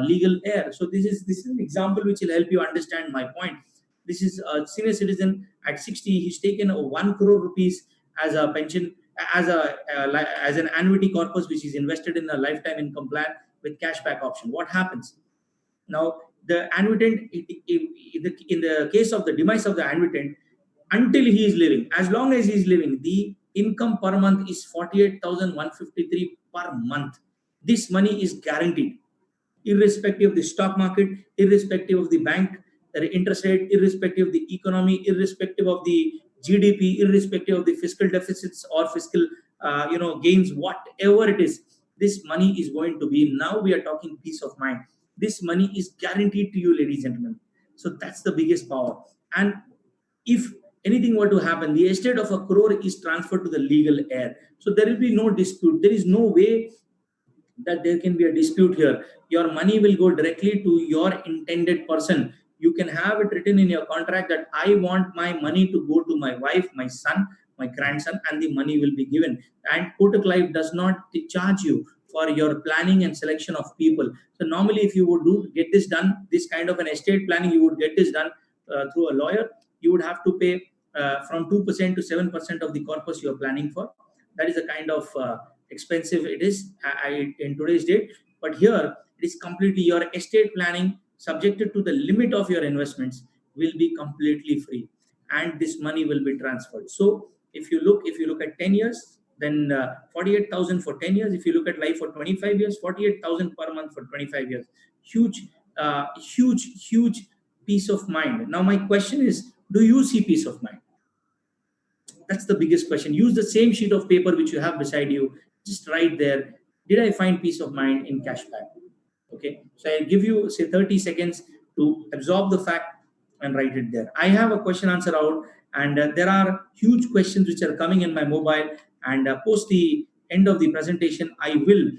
legal heir. So this is an example which will help you understand my point. This is a senior citizen at 60. He's taken a 1 crore rupees as a pension, as an annuity corpus, which is invested in a lifetime income plan with cashback option. What happens now? The annuitant, in the case of the demise of the annuitant, until he is living, as long as he is living, the income per month is 48,153 per month. This money is guaranteed, irrespective of the stock market, irrespective of the bank interest rate, irrespective of the economy, irrespective of the GDP, irrespective of the fiscal deficits or fiscal gains, whatever it is. This money is going to be. Now we are talking peace of mind. This money is guaranteed to you, ladies and gentlemen. So that's the biggest power. And if anything were to happen, the estate of a crore is transferred to the legal heir. So there will be no dispute. There is no way that there can be a dispute here. Your money will go directly to your intended person. You can have it written in your contract that I want my money to go to my wife, my son, my grandson, and the money will be given. And Kotak Life does not charge you for your planning and selection of people. So normally, if you would get this done, this kind of an estate planning, you would get this done through a lawyer. You would have to pay from 2% to 7% of the corpus you are planning for. That is a kind of expensive it is in today's date. But here it is completely your estate planning, subjected to the limit of your investments, will be completely free, and this money will be transferred. So if you look at 10 years, then 48,000 for 10 years. If you look at life for 25 years, 48,000 per month for 25 years. Huge peace of mind. Now my question is, do you see peace of mind? That's the biggest question. Use the same sheet of paper which you have beside you. Just write there, did I find peace of mind in cashback? Okay. So I give you, say, 30 seconds to absorb the fact and write it there. I have a question answer out, and there are huge questions which are coming in my mobile. And post the end of the presentation, I will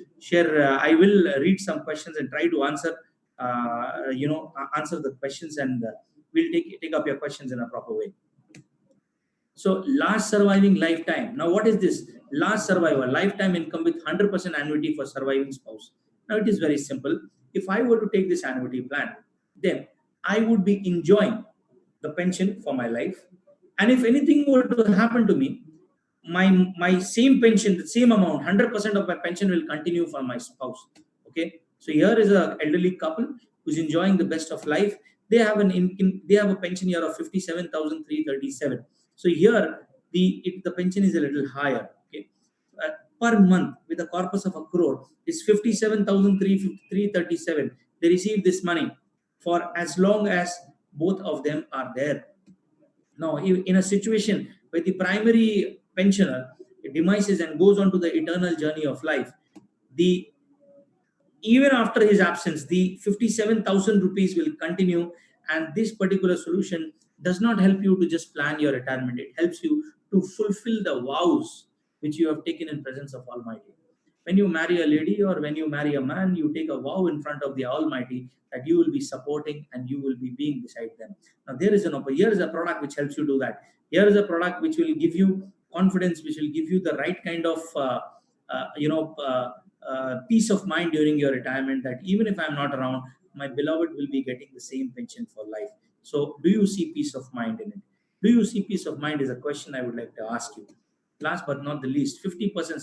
read some questions and try to answer the questions, and we'll take up your questions in a proper way. So last surviving lifetime. Now, what is this? Last survivor, lifetime income with 100% annuity for surviving spouse. Now, it is very simple. If I were to take this annuity plan, then I would be enjoying the pension for my life. And if anything were to happen to me, my same pension, the same amount, 100% of my pension will continue for my spouse. Okay. So here is a elderly couple who's enjoying the best of life. They have they have a pension year of 57,337. So here the pension is a little higher. Okay. Per month with a corpus of a crore is 57,337. They receive this money for as long as both of them are there. Now, in a situation where the primary pensioner demises and goes on to the eternal journey of life, the even after his absence, the 57,000 rupees will continue. And this particular solution does not help you to just plan your retirement. It helps you to fulfill the vows which you have taken in presence of Almighty. When you marry a lady or when you marry a man, you take a vow in front of the Almighty that you will be supporting and you will be being beside them. Now, here is a product which helps you do that. Here is a product which will give you confidence, which will give you the right kind of peace of mind during your retirement, that even if I'm not around, my beloved will be getting the same pension for life. So, do you see peace of mind in it? Do you see peace of mind is a question I would like to ask you. Last but not the least, 50%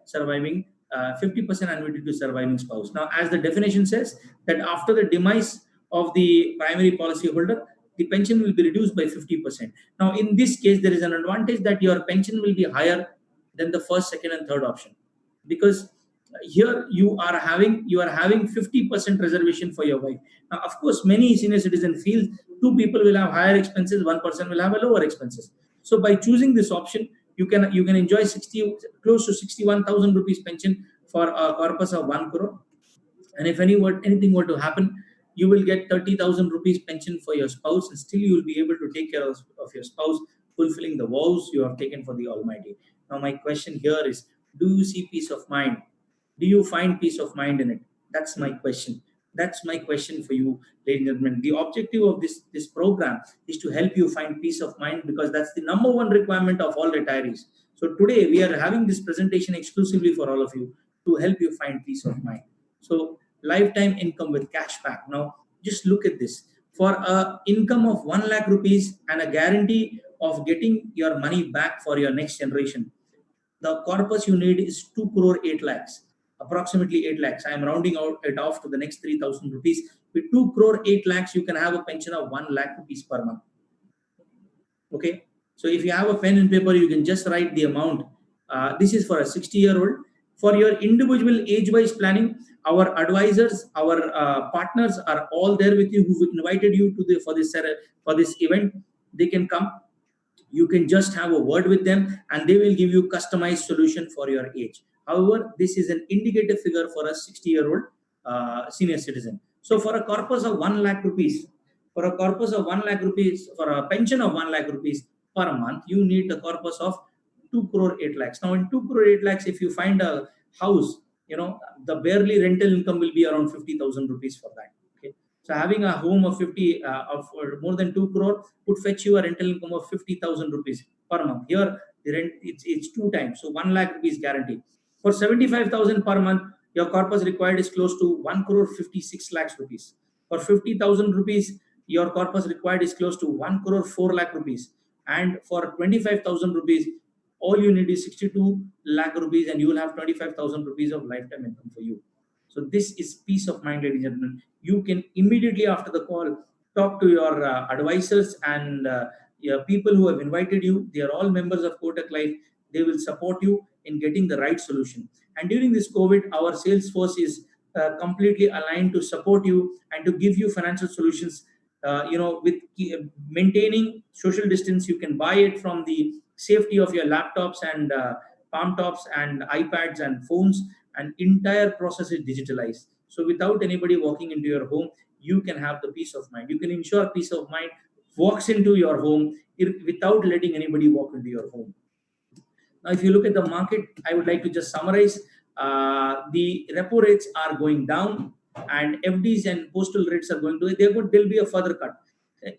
surviving 50% annuity to surviving spouse. Now, as the definition says, that after the demise of the primary policyholder, the pension will be reduced by 50%. Now, in this case, there is an advantage that your pension will be higher than the first, second, and third option, because here you are having 50% reservation for your wife. Now, of course, many senior citizen feel two people will have higher expenses, one person will have a lower expenses. So by choosing this option, you can enjoy 60 close to 61,000 rupees pension for a corpus of 1 crore. And if anything were to happen, you will get 30,000 rupees pension for your spouse, and still you will be able to take care of your spouse, fulfilling the vows you have taken for the Almighty. Now, my question here is, do you see peace of mind? Do you find peace of mind in it? That's my question. That's my question for you, ladies and gentlemen. The objective of this program is to help you find peace of mind, because that's the number one requirement of all retirees. So today we are having this presentation exclusively for all of you to help you find peace of mind. So lifetime income with cashback. Now, just look at this. For a income of 1 lakh rupees and a guarantee of getting your money back for your next generation, the corpus you need is 2 crore 8 lakhs, approximately 8 lakhs. I am rounding out it off to the next 3,000 rupees. With 2 crore 8 lakhs, you can have a pension of 1 lakh rupees per month. Okay. So if you have a pen and paper, you can just write the amount. This is for a 60-year-old. For your individual age-wise planning, our advisors, our partners are all there with you, who invited you to for this event. They can come. You can just have a word with them and they will give you customized solution for your age. However, this is an indicative figure for a 60-year-old senior citizen. So for a corpus of 1 lakh rupees, for a pension of 1 lakh rupees per month, you need a corpus of 2 crore 8 lakhs. Now, in 2 crore 8 lakhs, if you find a house, the barely rental income will be around 50,000 rupees for that. Okay. So having a home of 50 of more than 2 crore would fetch you a rental income of 50,000 rupees per month. Here, the rent it's two times, so 1 lakh rupees guarantee. For 75,000 per month, your corpus required is close to 1 crore 56 lakhs rupees. For 50,000 rupees, your corpus required is close to 1 crore 4 lakh rupees. And for 25,000 rupees, all you need is 62 lakh rupees, and you will have 25,000 rupees of lifetime income for you. So this is peace of mind, ladies and gentlemen. You can immediately after the call talk to your advisors and your people who have invited you. They are all members of Kotak Life. They will support you in getting the right solution. And during this COVID, our sales force is completely aligned to support you and to give you financial solutions. With maintaining social distance, you can buy it from the safety of your laptops and palm tops and iPads and phones, and entire process is digitalized. So without anybody walking into your home, you can have the peace of mind. You can ensure peace of mind walks into your home without letting anybody walk into your home. Now, if you look at the market, I would like to just summarize. The repo rates are going down, and FDs and postal rates are there'll be a further cut.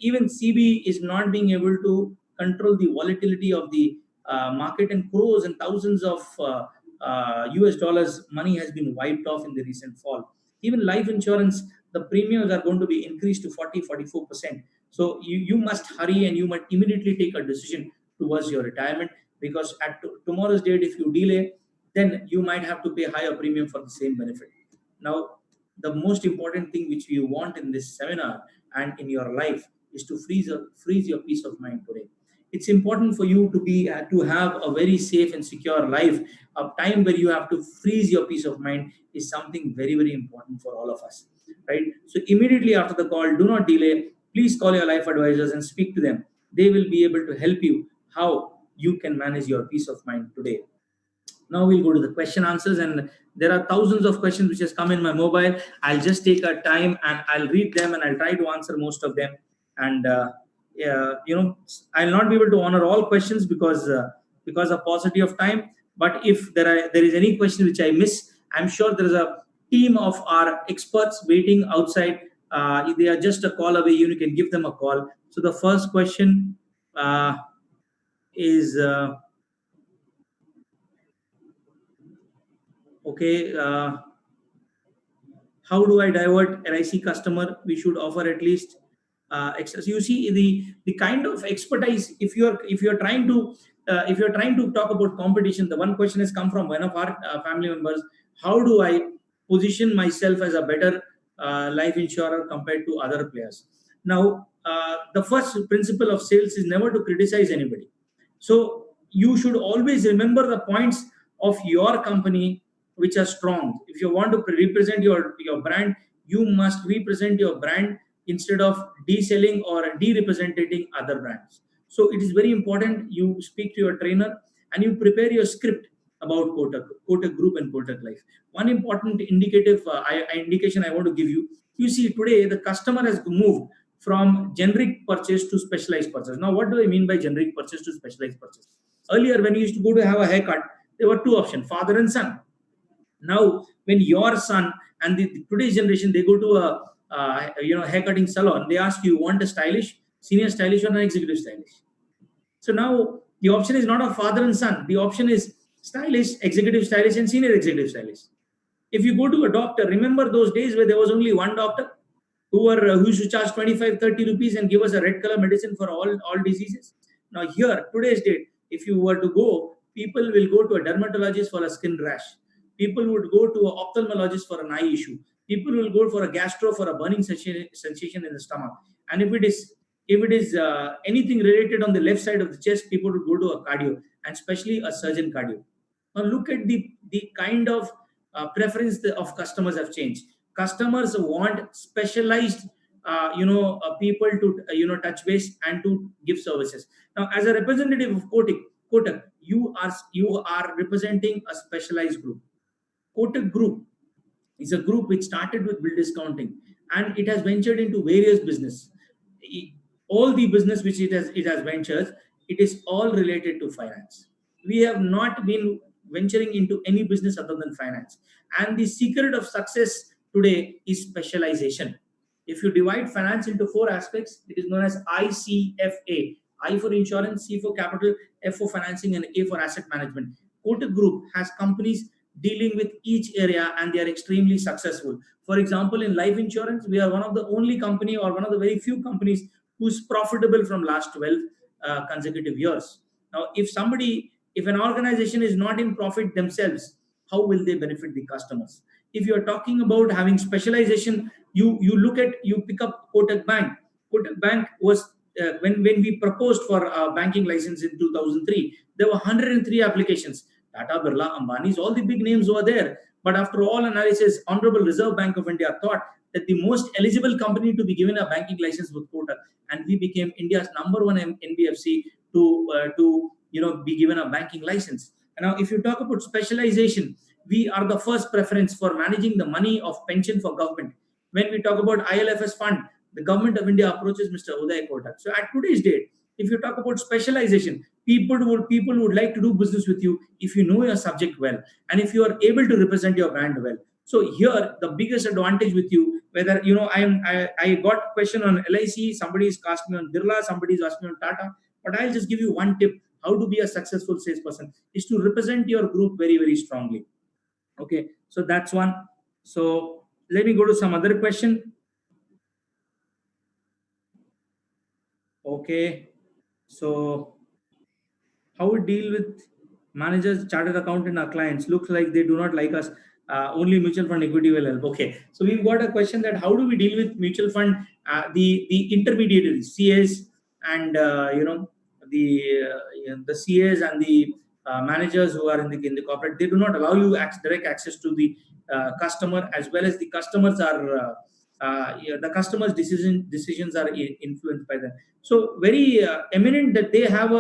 Even CB is not being able to control the volatility of the market, and crores and thousands of US dollars money has been wiped off in the recent fall. Even life insurance, the premiums are going to be increased to 44%. So you must hurry and you must immediately take a decision towards your retirement, because at tomorrow's date, if you delay, then you might have to pay higher premium for the same benefit. Now, the most important thing which you want in this seminar and in your life is to freeze your peace of mind today. It's important for you to have a very safe and secure life. A time where you have to freeze your peace of mind is something very, very important for all of us, right? So immediately after the call, do not delay. Please call your life advisors and speak to them. They will be able to help you how you can manage your peace of mind today. Now we'll go to the question answers, and there are thousands of questions which has come in my mobile. I'll just take a time and I'll read them and I'll try to answer most of them. And I'll not be able to honor all questions because of paucity of time. But if there is any question which I miss, I'm sure there is a team of our experts waiting outside. They are just a call away. You can give them a call. So the first question is okay. How do I divert LIC customer? We should offer at least excess. You see the kind of expertise. If you're trying to talk about competition, the one question has come from one of our family members. How do I position myself as a better life insurer compared to other players? Now, the first principle of sales is never to criticize anybody. So you should always remember the points of your company which are strong. If you want to represent your brand, you must represent your brand instead of de-selling or de-representing other brands. So it is very important you speak to your trainer and you prepare your script about Kotak Group and Kotak Life. One important indication I want to give you. You see, today the customer has moved from generic purchase to specialized purchase. Now, what do I mean by generic purchase to specialized purchase? Earlier, when you used to go to have a haircut, there were two options: father and son. Now, when your son and today's generation, they go to a haircutting salon, they ask you, want a stylish, senior stylish, or an executive stylish? So now the option is not of father and son. The option is stylish, executive stylish, and senior executive stylish. If you go to a doctor, remember those days where there was only one doctor who used to charge 25, 30 rupees and give us a red color medicine for all diseases? Now here, today's date, if you were to go, people will go to a dermatologist for a skin rash. People would go to an ophthalmologist for an eye issue. People will go for a gastro for a burning sensation in the stomach. And if it is anything related on the left side of the chest, people would go to a cardio, and especially a surgeon cardio. Now look at the kind of preference of customers have changed. Customers want specialized people to touch base and to give services. Now, as a representative of Kotak, you are representing a specialized group. Kotak Group is a group which started with bill discounting, and it has ventured into various business. All the business which it has ventured, it is all related to finance. We have not been venturing into any business other than finance. And the secret of success today is specialization. If you divide finance into four aspects, it is known as ICFA: I for insurance, C for capital, F for financing, and A for asset management. Kotak Group has companies dealing with each area, and they are extremely successful. For example, in life insurance, we are one of the only company, or one of the very few companies, who's profitable from last 12 consecutive years. Now, if an organization is not in profit themselves, how will they benefit the customers? If you are talking about having specialization, you pick up Kotak Bank. Kotak Bank was when we proposed for a banking license in 2003, there were 103 applications. Tata, Birla, Ambani's, all the big names were there. But after all analysis, Honorable Reserve Bank of India thought that the most eligible company to be given a banking license was Kotak, and we became India's number one NBFC to be given a banking license. And now, if you talk about specialization, we are the first preference for managing the money of pension for government. When we talk about ILFS fund, the government of India approaches Mr. Uday Kotak. So at today's date, if you talk about specialization, people would like to do business with you if you know your subject well, and if you are able to represent your brand well. So here, the biggest advantage with you, whether I got question on LIC, somebody is asking on Birla, somebody is asking on Tata, but I'll just give you one tip: how to be a successful salesperson is to represent your group very, very strongly. Okay, so that's one. So let me go to some other question. Okay, so how we deal with managers, chartered accountant, our clients? Looks like they do not like us. Only mutual fund equity will help. Okay, so we've got a question that how do we deal with mutual fund, the intermediaries, CAs, and the CAs and the managers who are in the corporate. They do not allow you direct access to the customer, as well as the customers are. The customers' decisions are influenced by them. So very eminent that they have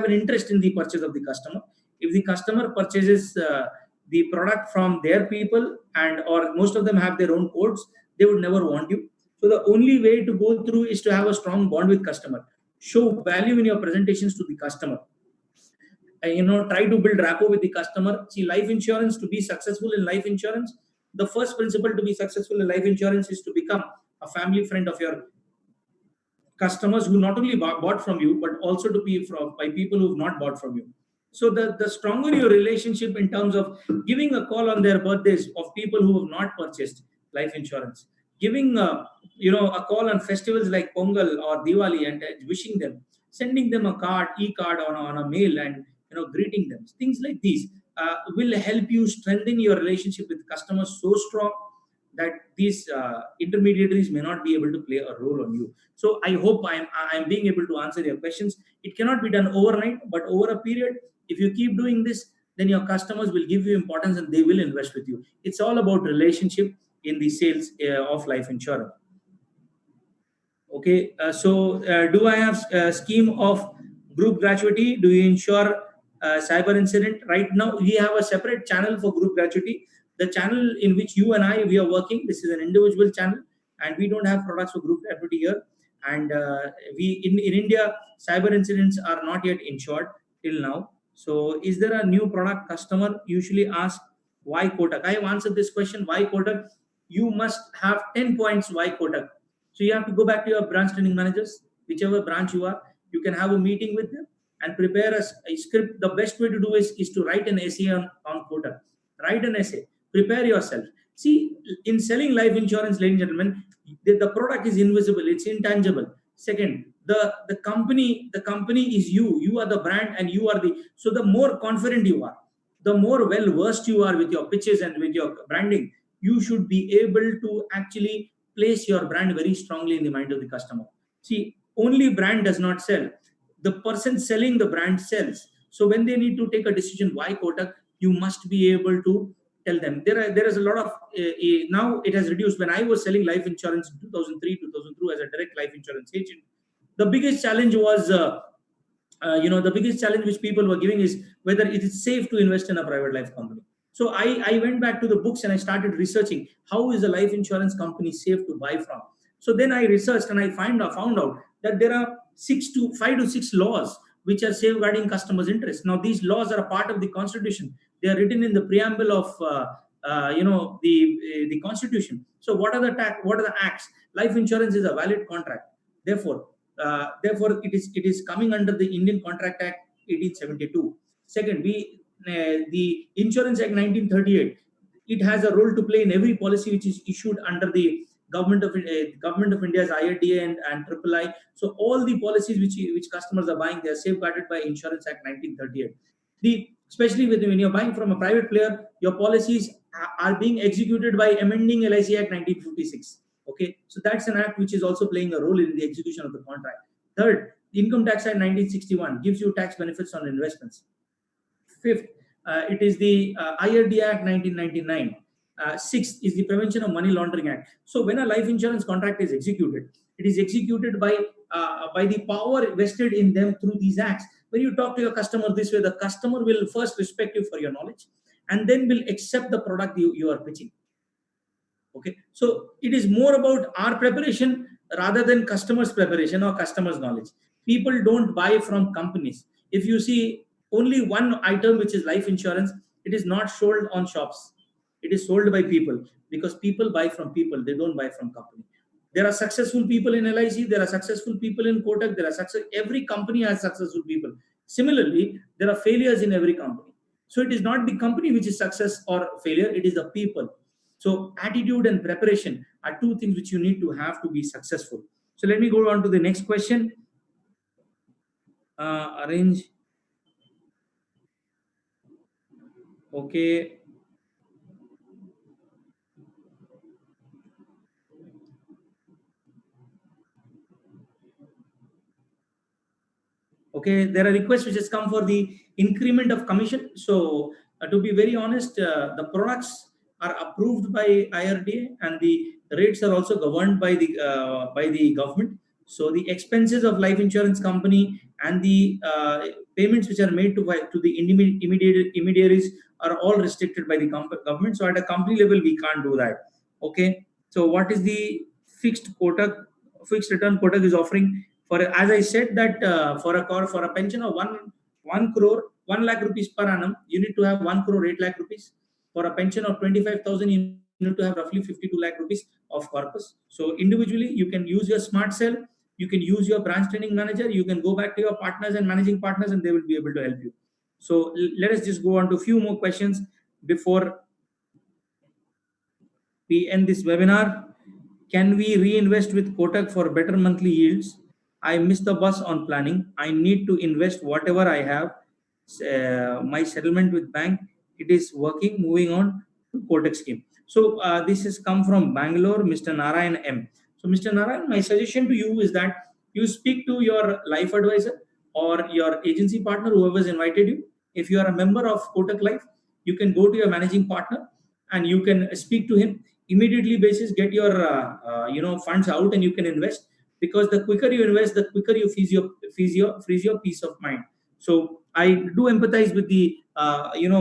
an interest in the purchase of the customer. If the customer purchases the product from their people, and or most of them have their own codes, they would never want you. So the only way to go through is to have a strong bond with customer. Show value in your presentations to the customer. try to build rapport with the customer. See, life insurance, to be successful in life insurance, the first principle to be successful in life insurance is to become a family friend of your customers, who not only bought from you, but also to be from by people who have not bought from you. So the stronger your relationship in terms of giving a call on their birthdays of people who have not purchased life insurance, giving a call on festivals like Pongal or Diwali, and wishing them, sending them a card, e-card on a mail, and greeting them. Things like these will help you strengthen your relationship with customers so strong that these intermediaries may not be able to play a role on you. So I hope I'm being able to answer your questions. It cannot be done overnight, but over a period, if you keep doing this, then your customers will give you importance and they will invest with you. It's all about relationship in the sales of life insurance. Okay, do I have a scheme of group gratuity? Do you insure cyber incident? Right now, we have a separate channel for group gratuity. The channel in which you and we are working, this is an individual channel, and we don't have products for group gratuity here. And we in India, cyber incidents are not yet insured till now. So, is there a new product? Customer usually ask, why Kotak? I have answered this question. Why Kotak? You must have 10 points. Why Kotak? So you have to go back to your branch training managers, whichever branch you are. You can have a meeting with them and prepare a script. The best way to do is to write an essay on Kotak. Write an essay. Prepare yourself. See, in selling life insurance, ladies and gentlemen, the product is invisible. It's intangible. Second, the company is you. You are the brand, and you are the. So the more confident you are, the more well versed you are with your pitches and with your branding, you should be able to actually place your brand very strongly in the mind of the customer. See, only brand does not sell. The person selling the brand sells. So when they need to take a decision, why Kotak, you must be able to tell them. There is a lot of now it has reduced. When I was selling life insurance in 2003, 2002 as a direct life insurance agent, the biggest challenge was the biggest challenge which people were giving is whether it is safe to invest in a private life company. So I went back to the books and I started researching how is a life insurance company safe to buy from. So then I researched and I found out that there are 5 to 6 laws which are safeguarding customers' interests. Now these laws are a part of the constitution. They are written in the preamble of the constitution. So what are the acts? Life insurance is a valid contract. Therefore, it is coming under the Indian Contract Act 1872. Second, the Insurance Act 1938. It has a role to play in every policy which is issued under the Government of India's IRDA and III. So all the policies which customers are buying, they are safeguarded by Insurance Act 1938. Especially when you're buying from a private player, your policies are being executed by amending LIC Act 1956. Okay, so that's an act which is also playing a role in the execution of the contract. Third, the Income Tax Act 1961 gives you tax benefits on investments. Fifth, it is the IRD Act 1999. Sixth is the Prevention of Money Laundering Act. So when a life insurance contract is executed, it is executed by the power vested in them through these acts. When you talk to your customer this way, the customer will first respect you for your knowledge, and then will accept the product you are pitching. Okay, so it is more about our preparation rather than customers' preparation or customers' knowledge. People don't buy from companies. If you see only one item, which is life insurance, it is not sold on shops. It is sold by people, because people buy from people. They don't buy from company. There are successful people in LIC. There are successful people in Kotak. Every company has successful people. Similarly, there are failures in every company. So it is not the company which is success or failure. It is the people. So attitude and preparation are two things which you need to have to be successful. So let me go on to the next question. Arrange. Okay. Okay, there are requests which has come for the increment of commission. So to be very honest, the products are approved by IRDA, and the rates are also governed by the government. So the expenses of life insurance company and the payments which are made to the intermediaries are all restricted by the government. So at a company level, we can't do that. Okay. So what is the fixed return Kotak is offering? For, as I said, that for a pension of one crore, 1 lakh rupees per annum, you need to have 1 crore 8 lakh rupees. For a pension of 25,000, you need to have roughly 52 lakh rupees of corpus. So individually, you can use your smart cell, you can use your branch training manager, you can go back to your partners and managing partners, and they will be able to help you. So let us just go on to a few more questions before we end this webinar. Can we reinvest with Kotak for better monthly yields? I missed the bus on planning. I need to invest whatever I have. My settlement with bank, it is working. Moving on to Kotak scheme. So this has come from Bangalore, Mr. Narayan M. So Mr. Narayan, my suggestion to you is that you speak to your life advisor or your agency partner, whoever's invited you. If you are a member of Kotak Life, you can go to your managing partner and you can speak to him immediately basis, get your funds out and you can invest, because the quicker you invest, the quicker you freeze your peace of mind. So I do empathize with the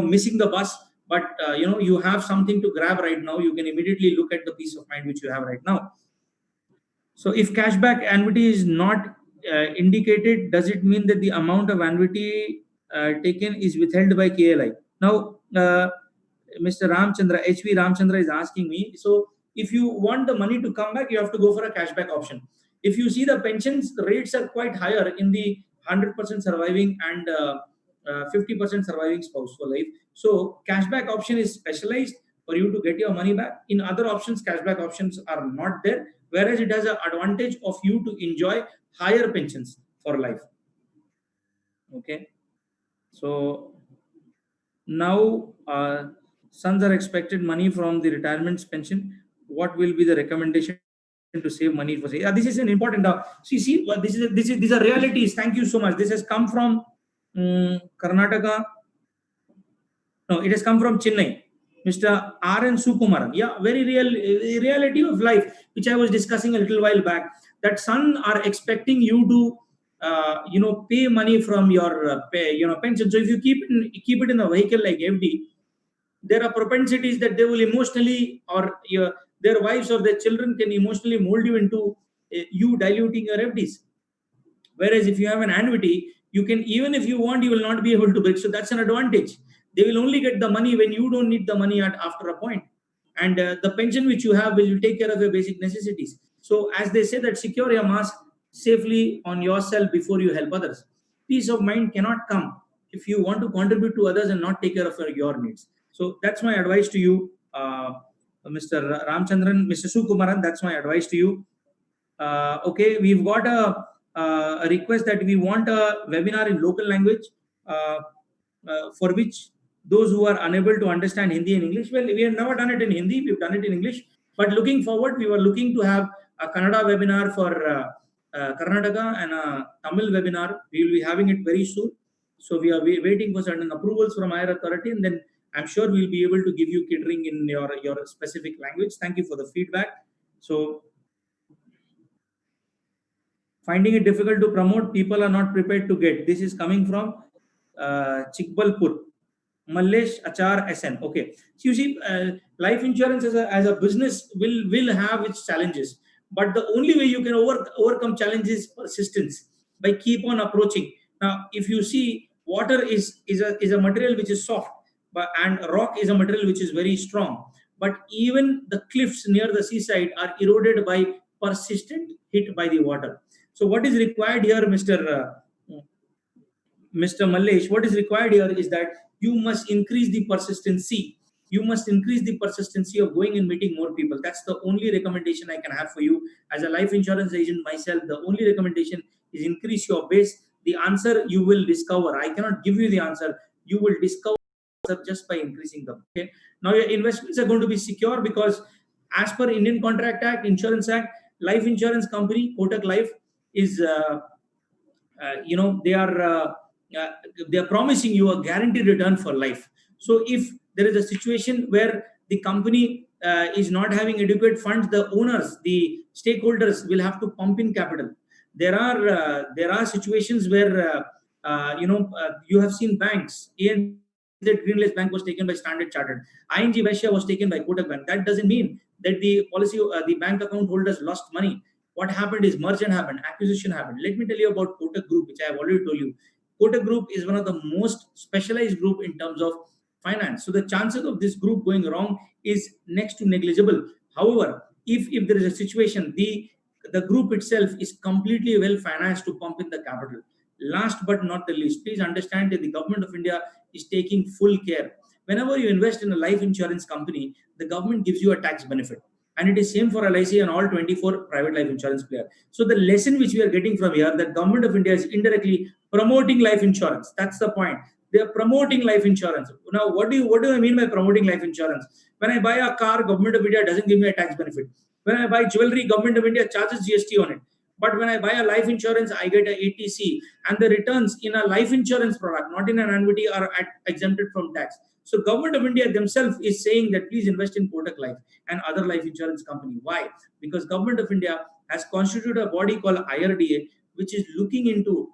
missing the bus, but you have something to grab right now. You can immediately look at the peace of mind which you have right now. So if cashback annuity is not indicated, does it mean that the amount of annuity taken is withheld by KLI? Now, Mr. Ramchandra, HV Ramchandra is asking me, so if you want the money to come back, you have to go for a cashback option. If you see the pensions rates are quite higher in the 100% surviving and 50% surviving spouse for life. So cashback option is specialized for you to get your money back. In other options, cashback options are not there, whereas it has an advantage of you to enjoy higher pensions for life. Okay, so now sons are expected money from the retirement pension. What will be the recommendation to save money for say? This is an important see well, these are realities. Thank you so much. This has come from Karnataka. No, it has come from Chennai. Mr. R.N. Sukumaran. Yeah, very real reality of life, which I was discussing a little while back. That son are expecting you to, pay money from your pension. So if you keep it in a vehicle like FD, there are propensities that they will emotionally, or their wives or their children can emotionally mold you into you diluting your FDs. Whereas if you have an annuity, you can, even if you want, you will not be able to break. So that's an advantage. They will only get the money when you don't need the money after a point. And the pension which you have will take care of your basic necessities. So as they say that secure your mask safely on yourself before you help others. Peace of mind cannot come if you want to contribute to others and not take care of your needs. So that's my advice to you, Mr. Ramchandran, Mr. Sukumaran. That's my advice to you. Okay, we've got a request that we want a webinar in local language, for which those who are unable to understand Hindi and English, well, we have never done it in Hindi, we've done it in English, but looking forward, we were looking to have a Kannada webinar for Karnataka and a Tamil webinar. We will be having it very soon. So we are waiting for certain approvals from higher authority, and then I'm sure we'll be able to give you catering in your specific language. Thank you for the feedback. So finding it difficult to promote, people are not prepared to get. This is coming from Chikbalpur. Mallesh Achar SN. Okay. So you see, life insurance as a business will have its challenges. But the only way you can overcome challenges is persistence, by keep on approaching. Now, if you see, water is a material which is soft, and rock is a material which is very strong. But even the cliffs near the seaside are eroded by persistent hit by the water. So what is required here, Mr. Mallesh, what is required here is that you must increase the persistency. You must increase the persistency of going and meeting more people. That's the only recommendation I can have for you. As a life insurance agent myself, the only recommendation is increase your base. The answer you will discover. I cannot give you the answer. You will discover just by increasing them. Okay. Now your investments are going to be secure because, as per Indian Contract Act, Insurance Act, life insurance company Kotak Life is uh, they are promising you a guaranteed return for life. So if there is a situation where the company is not having adequate funds, the owners, the stakeholders will have to pump in capital. There are situations where you have seen banks. ANZ Greenless Bank was taken by Standard Chartered. ING Vysya was taken by Kotak Bank. That doesn't mean that the bank account holders lost money. What happened is merger happened, acquisition happened. Let me tell you about Kotak Group, which I have already told you. Kotak Group is one of the most specialized group in terms of finance. So the chances of this group going wrong is next to negligible. However, if there is a situation, the group itself is completely well financed to pump in the capital. Last but not the least, please understand that the government of India is taking full care. Whenever you invest in a life insurance company, the government gives you a tax benefit. And it is same for LIC and all 24 private life insurance players. So the lesson which we are getting from here, that government of India is indirectly promoting life insurance. That's the point. They are promoting life insurance. Now, what do I mean by promoting life insurance? When I buy a car, government of India doesn't give me a tax benefit. When I buy jewelry, government of India charges GST on it. But when I buy a life insurance, I get a ATC, and the returns in a life insurance product, not in an annuity, are exempted from tax. So government of India themselves is saying that please invest in Kotak Life and other life insurance company. Why? Because government of India has constituted a body called IRDA, which is looking into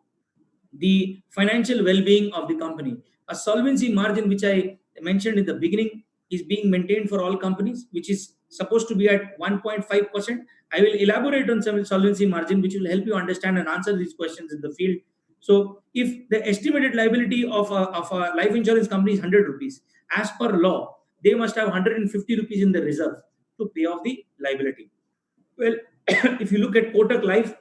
the financial well-being of the company. A solvency margin, which I mentioned in the beginning, is being maintained for all companies, which is supposed to be at 1.5%. I will elaborate on some solvency margin, which will help you understand and answer these questions in the field. So, if the estimated liability of a life insurance company is 100 rupees, as per law, they must have 150 rupees in the reserve to pay off the liability. Well, if you look at Kotak Life,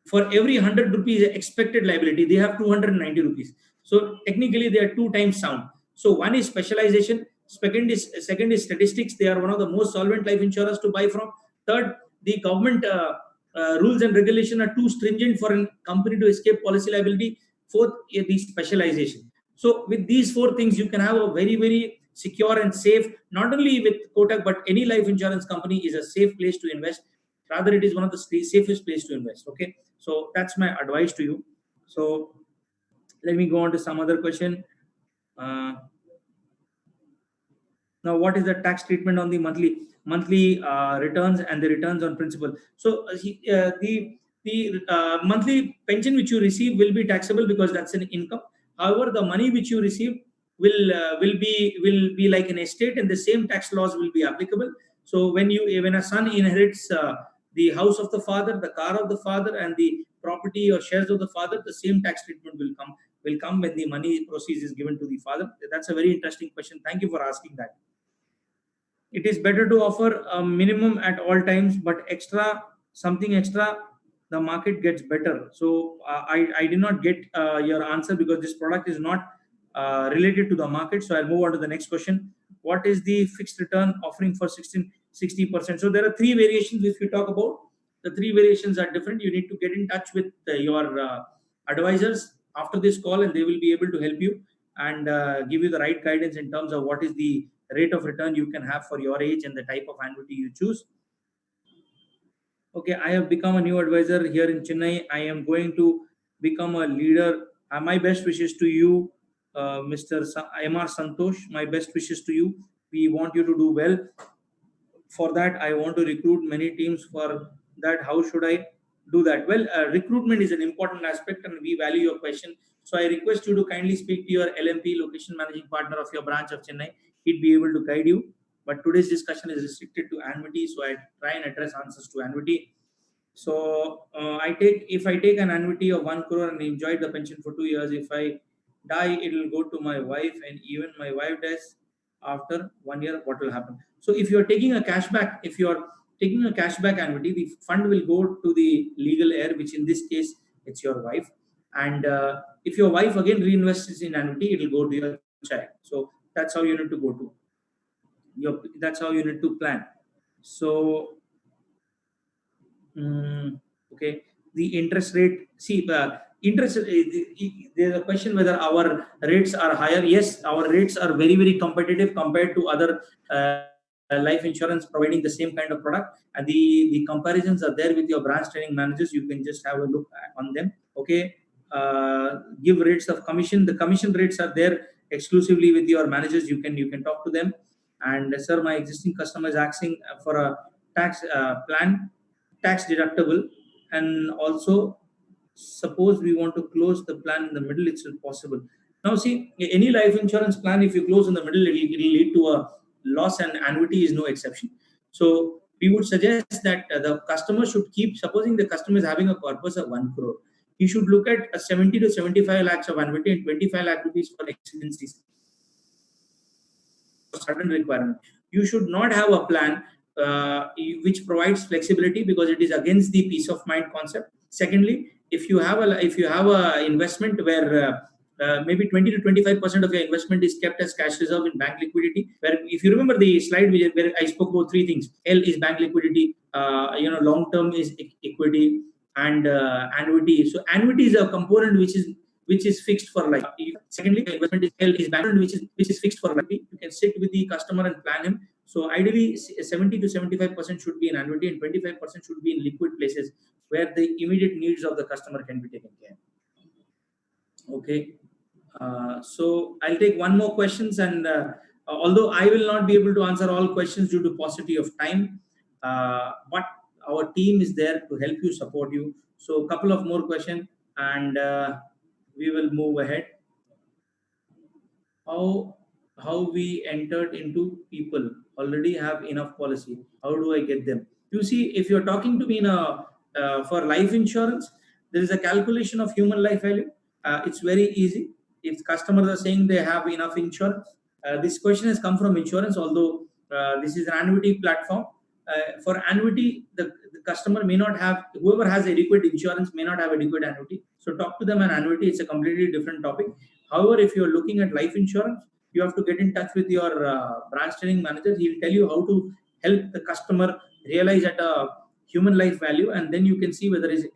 for every 100 rupees expected liability, they have 290 rupees. So technically, they are two times sound. So one is specialization, second is statistics. They are one of the most solvent life insurers to buy from. Third, the government rules and regulation are too stringent for a company to escape policy liability. Fourth, the specialization. So with these four things, you can have a very secure and safe. Not only with Kotak, but any life insurance company is a safe place to invest. Rather, it is one of the safest place to invest. Okay, so that's my advice to you. So let me go on to some other question. uh, Now, what is the tax treatment on the monthly returns and the returns on principal? So the monthly pension which you receive will be taxable because that's an income. However, the money which you receive will be like an estate, and the same tax laws will be applicable. So when a son inherits the house of the father, the car of the father, and the property or shares of the father, the same tax treatment will come when the money proceeds is given to the father. That's a very interesting question. Thank you for asking that. It is better to offer a minimum at all times, but something extra, the market gets better. So I did not get your answer because this product is not related to the market. So I'll move on to the next question. What is the fixed return offering for 60%? So there are three variations which we talk about. The three variations are different. You need to get in touch with your advisors after this call, and they will be able to help you and give you the right guidance in terms of what is the rate of return you can have for your age and the type of annuity you choose. Okay, I have become a new advisor here in Chennai. I am going to become a leader. My best wishes to you, Mr. MR Santosh. My best wishes to you. We want you to do well. For that, I want to recruit many teams. For that, how should I do that? Well, recruitment is an important aspect, and we value your question. So I request you to kindly speak to your LMP, location managing partner of your branch of Chennai. He'd be able to guide you. But today's discussion is restricted to annuity, so I try and address answers to annuity. So if I take an annuity of 1 crore and enjoy the pension for 2 years, if I die, it will go to my wife, and even my wife dies after 1 year, what will happen? So if you are taking a cashback annuity, the fund will go to the legal heir, which in this case it's your wife. And if your wife again reinvests in annuity, it will go to your child. So that's how you need to go to that's how you need to plan. So okay, the interest rate. See, there's a question whether our rates are higher. Yes, our rates are very competitive compared to other life insurance providing the same kind of product. And the comparisons are there with your branch training managers. You can just have a look on them. Okay, give rates of commission. The commission rates are there exclusively with your managers. You can talk to them. And sir, my existing customer is asking for a tax plan, tax deductible, and also suppose we want to close the plan in the middle, it's possible. Now see, any life insurance plan, if you close in the middle, it'll lead to a loss, and annuity is no exception. So we would suggest that the customer should keep, supposing the customer is having a corpus of 1 crore, you should look at a 70 to 75 lakhs of annuity and 25 lakh rupees for exigencies, sudden requirement. You should not have a plan which provides flexibility, because it is against the peace of mind concept. Secondly, if you have a investment where maybe 20 to 25% of your investment is kept as cash reserve in bank liquidity, where if you remember the slide where I spoke about three things: L is bank liquidity, long term is equity, and annuity. So annuity is a component which is fixed for life. Secondly, the investment is L is backend, which is fixed for life. You can sit with the customer and plan him. So ideally, 70 to 75% should be in annuity, and 25% should be in liquid places where the immediate needs of the customer can be taken care. Okay. So I'll take one more questions, and although I will not be able to answer all questions due to paucity of time, but our team is there to help you, support you. So a couple of more questions, and we will move ahead. How we entered into people already have enough policy? How do I get them? You see, if you're talking to me in a for life insurance, there is a calculation of human life value. It's very easy. If customers are saying they have enough insurance, this question has come from insurance, although this is an annuity platform. For annuity, the customer may not have, whoever has adequate insurance may not have adequate annuity. So talk to them on annuity. It's a completely different topic. However, if you're looking at life insurance, you have to get in touch with your branch training manager. He'll tell you how to help the customer realize at a human life value, and then you can see whether his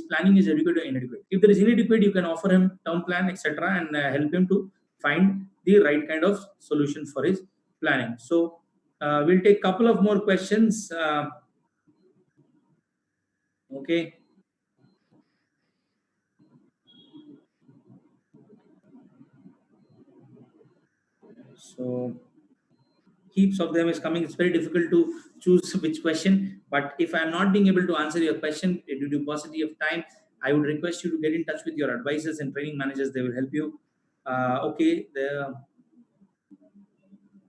planning is adequate or inadequate. If there is inadequate, you can offer him term plan, etc., and help him to find the right kind of solution for his planning. So we'll take a couple of more questions. Okay. So heaps of them is coming. It's very difficult to choose which question. But if I'm not being able to answer your question due to paucity of time, I would request you to get in touch with your advisors and training managers. They will help you. Okay.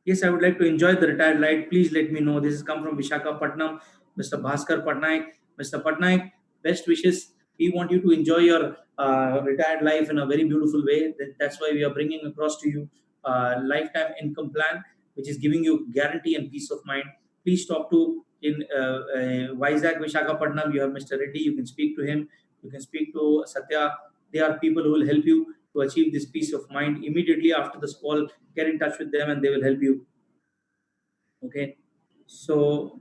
Yes, I would like to enjoy the retired life. Please let me know. This has come from Vishakhapatnam, Mr. Bhaskar Patnaik. Mr. Patnaik, best wishes. We want you to enjoy your retired life in a very beautiful way. That's why we are bringing across to you lifetime income plan, which is giving you guarantee and peace of mind. Please talk to in Vizag, Vishakhapatnam. You have Mr. Reddy. You can speak to him. You can speak to Satya. They are people who will help you to achieve this peace of mind. Immediately after this call, get in touch with them and they will help you. Okay. So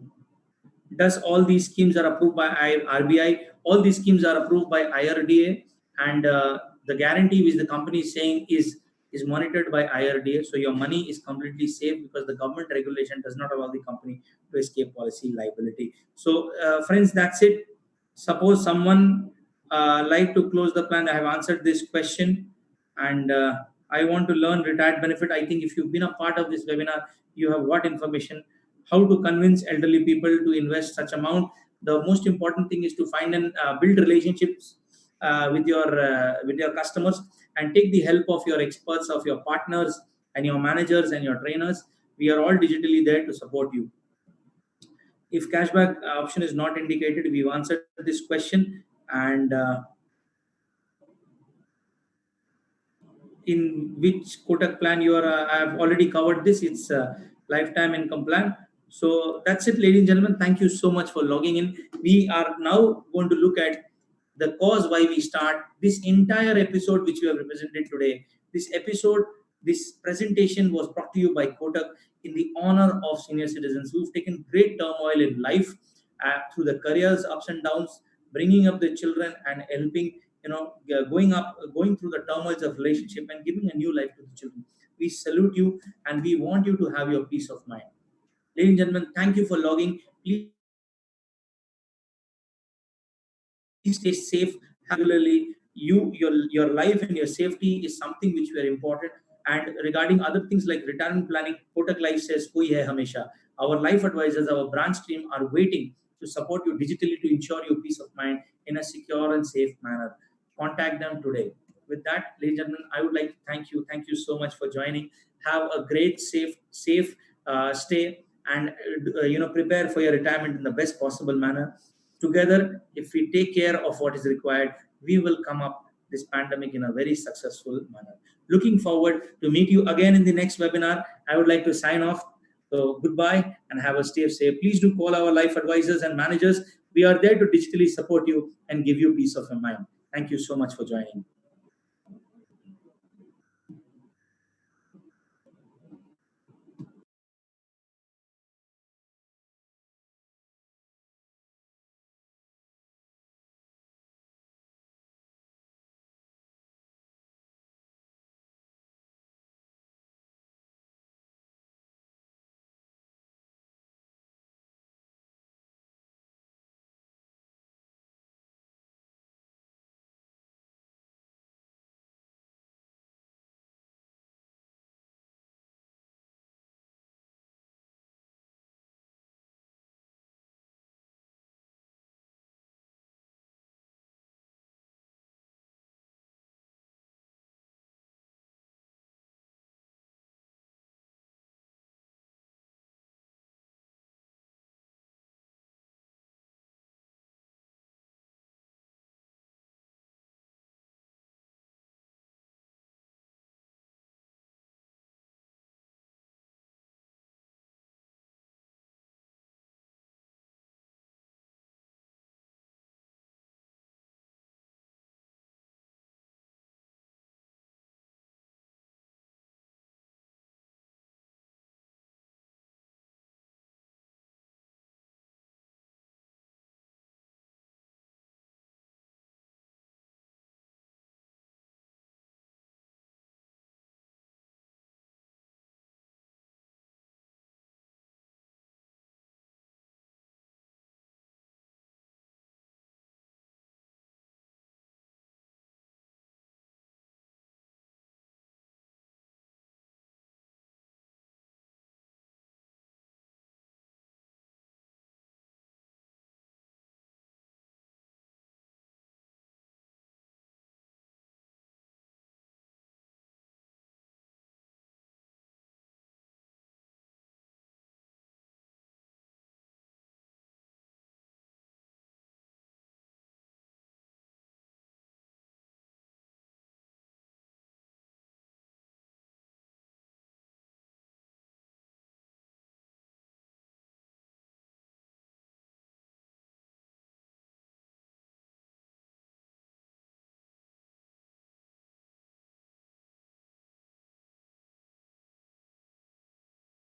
does all these schemes are approved by RBI? All these schemes are approved by IRDA, and the guarantee which the company is saying is monitored by IRDA. So your money is completely safe, because the government regulation does not allow the company to escape policy liability. So friends, that's it. Suppose someone like to close the plan. I have answered this question, and I want to learn retired benefit. I think if you've been a part of this webinar, you have got information how to convince elderly people to invest such amount. The most important thing is to find and build relationships with your customers, and take the help of your experts, of your partners and your managers and your trainers. We are all digitally there to support you. If cashback option is not indicated, we've answered this question. And in which Kotak plan you are, I have already covered this. It's a lifetime income plan. So that's it, ladies and gentlemen. Thank you so much for logging in. We are now going to look at the cause why we start this entire episode, which we have represented today. This presentation was brought to you by Kotak in the honor of senior citizens who've taken great turmoil in life, through the careers ups and downs, bringing up the children and helping, going through the turmoils of relationship and giving a new life to the children. We salute you, and we want you to have your peace of mind. Ladies and gentlemen, thank you for logging. Please stay safe regularly. Your life and your safety is something which were important. And regarding other things like retirement planning, Kotak Life says koi hai hamesha. Our life advisors, our branch team are waiting to support you digitally to ensure your peace of mind in a secure and safe manner. Contact them today. With that, ladies and gentlemen, I would like to thank you so much for joining. Have a great safe stay, and prepare for your retirement in the best possible manner. Together, if we take care of what is required, we will come up this pandemic in a very successful manner. Looking forward to meet you again in the next webinar. I would like to sign off. So goodbye and have a stay safe. Please do call our life advisors and managers. We are there to digitally support you and give you peace of your mind. Thank you so much for joining.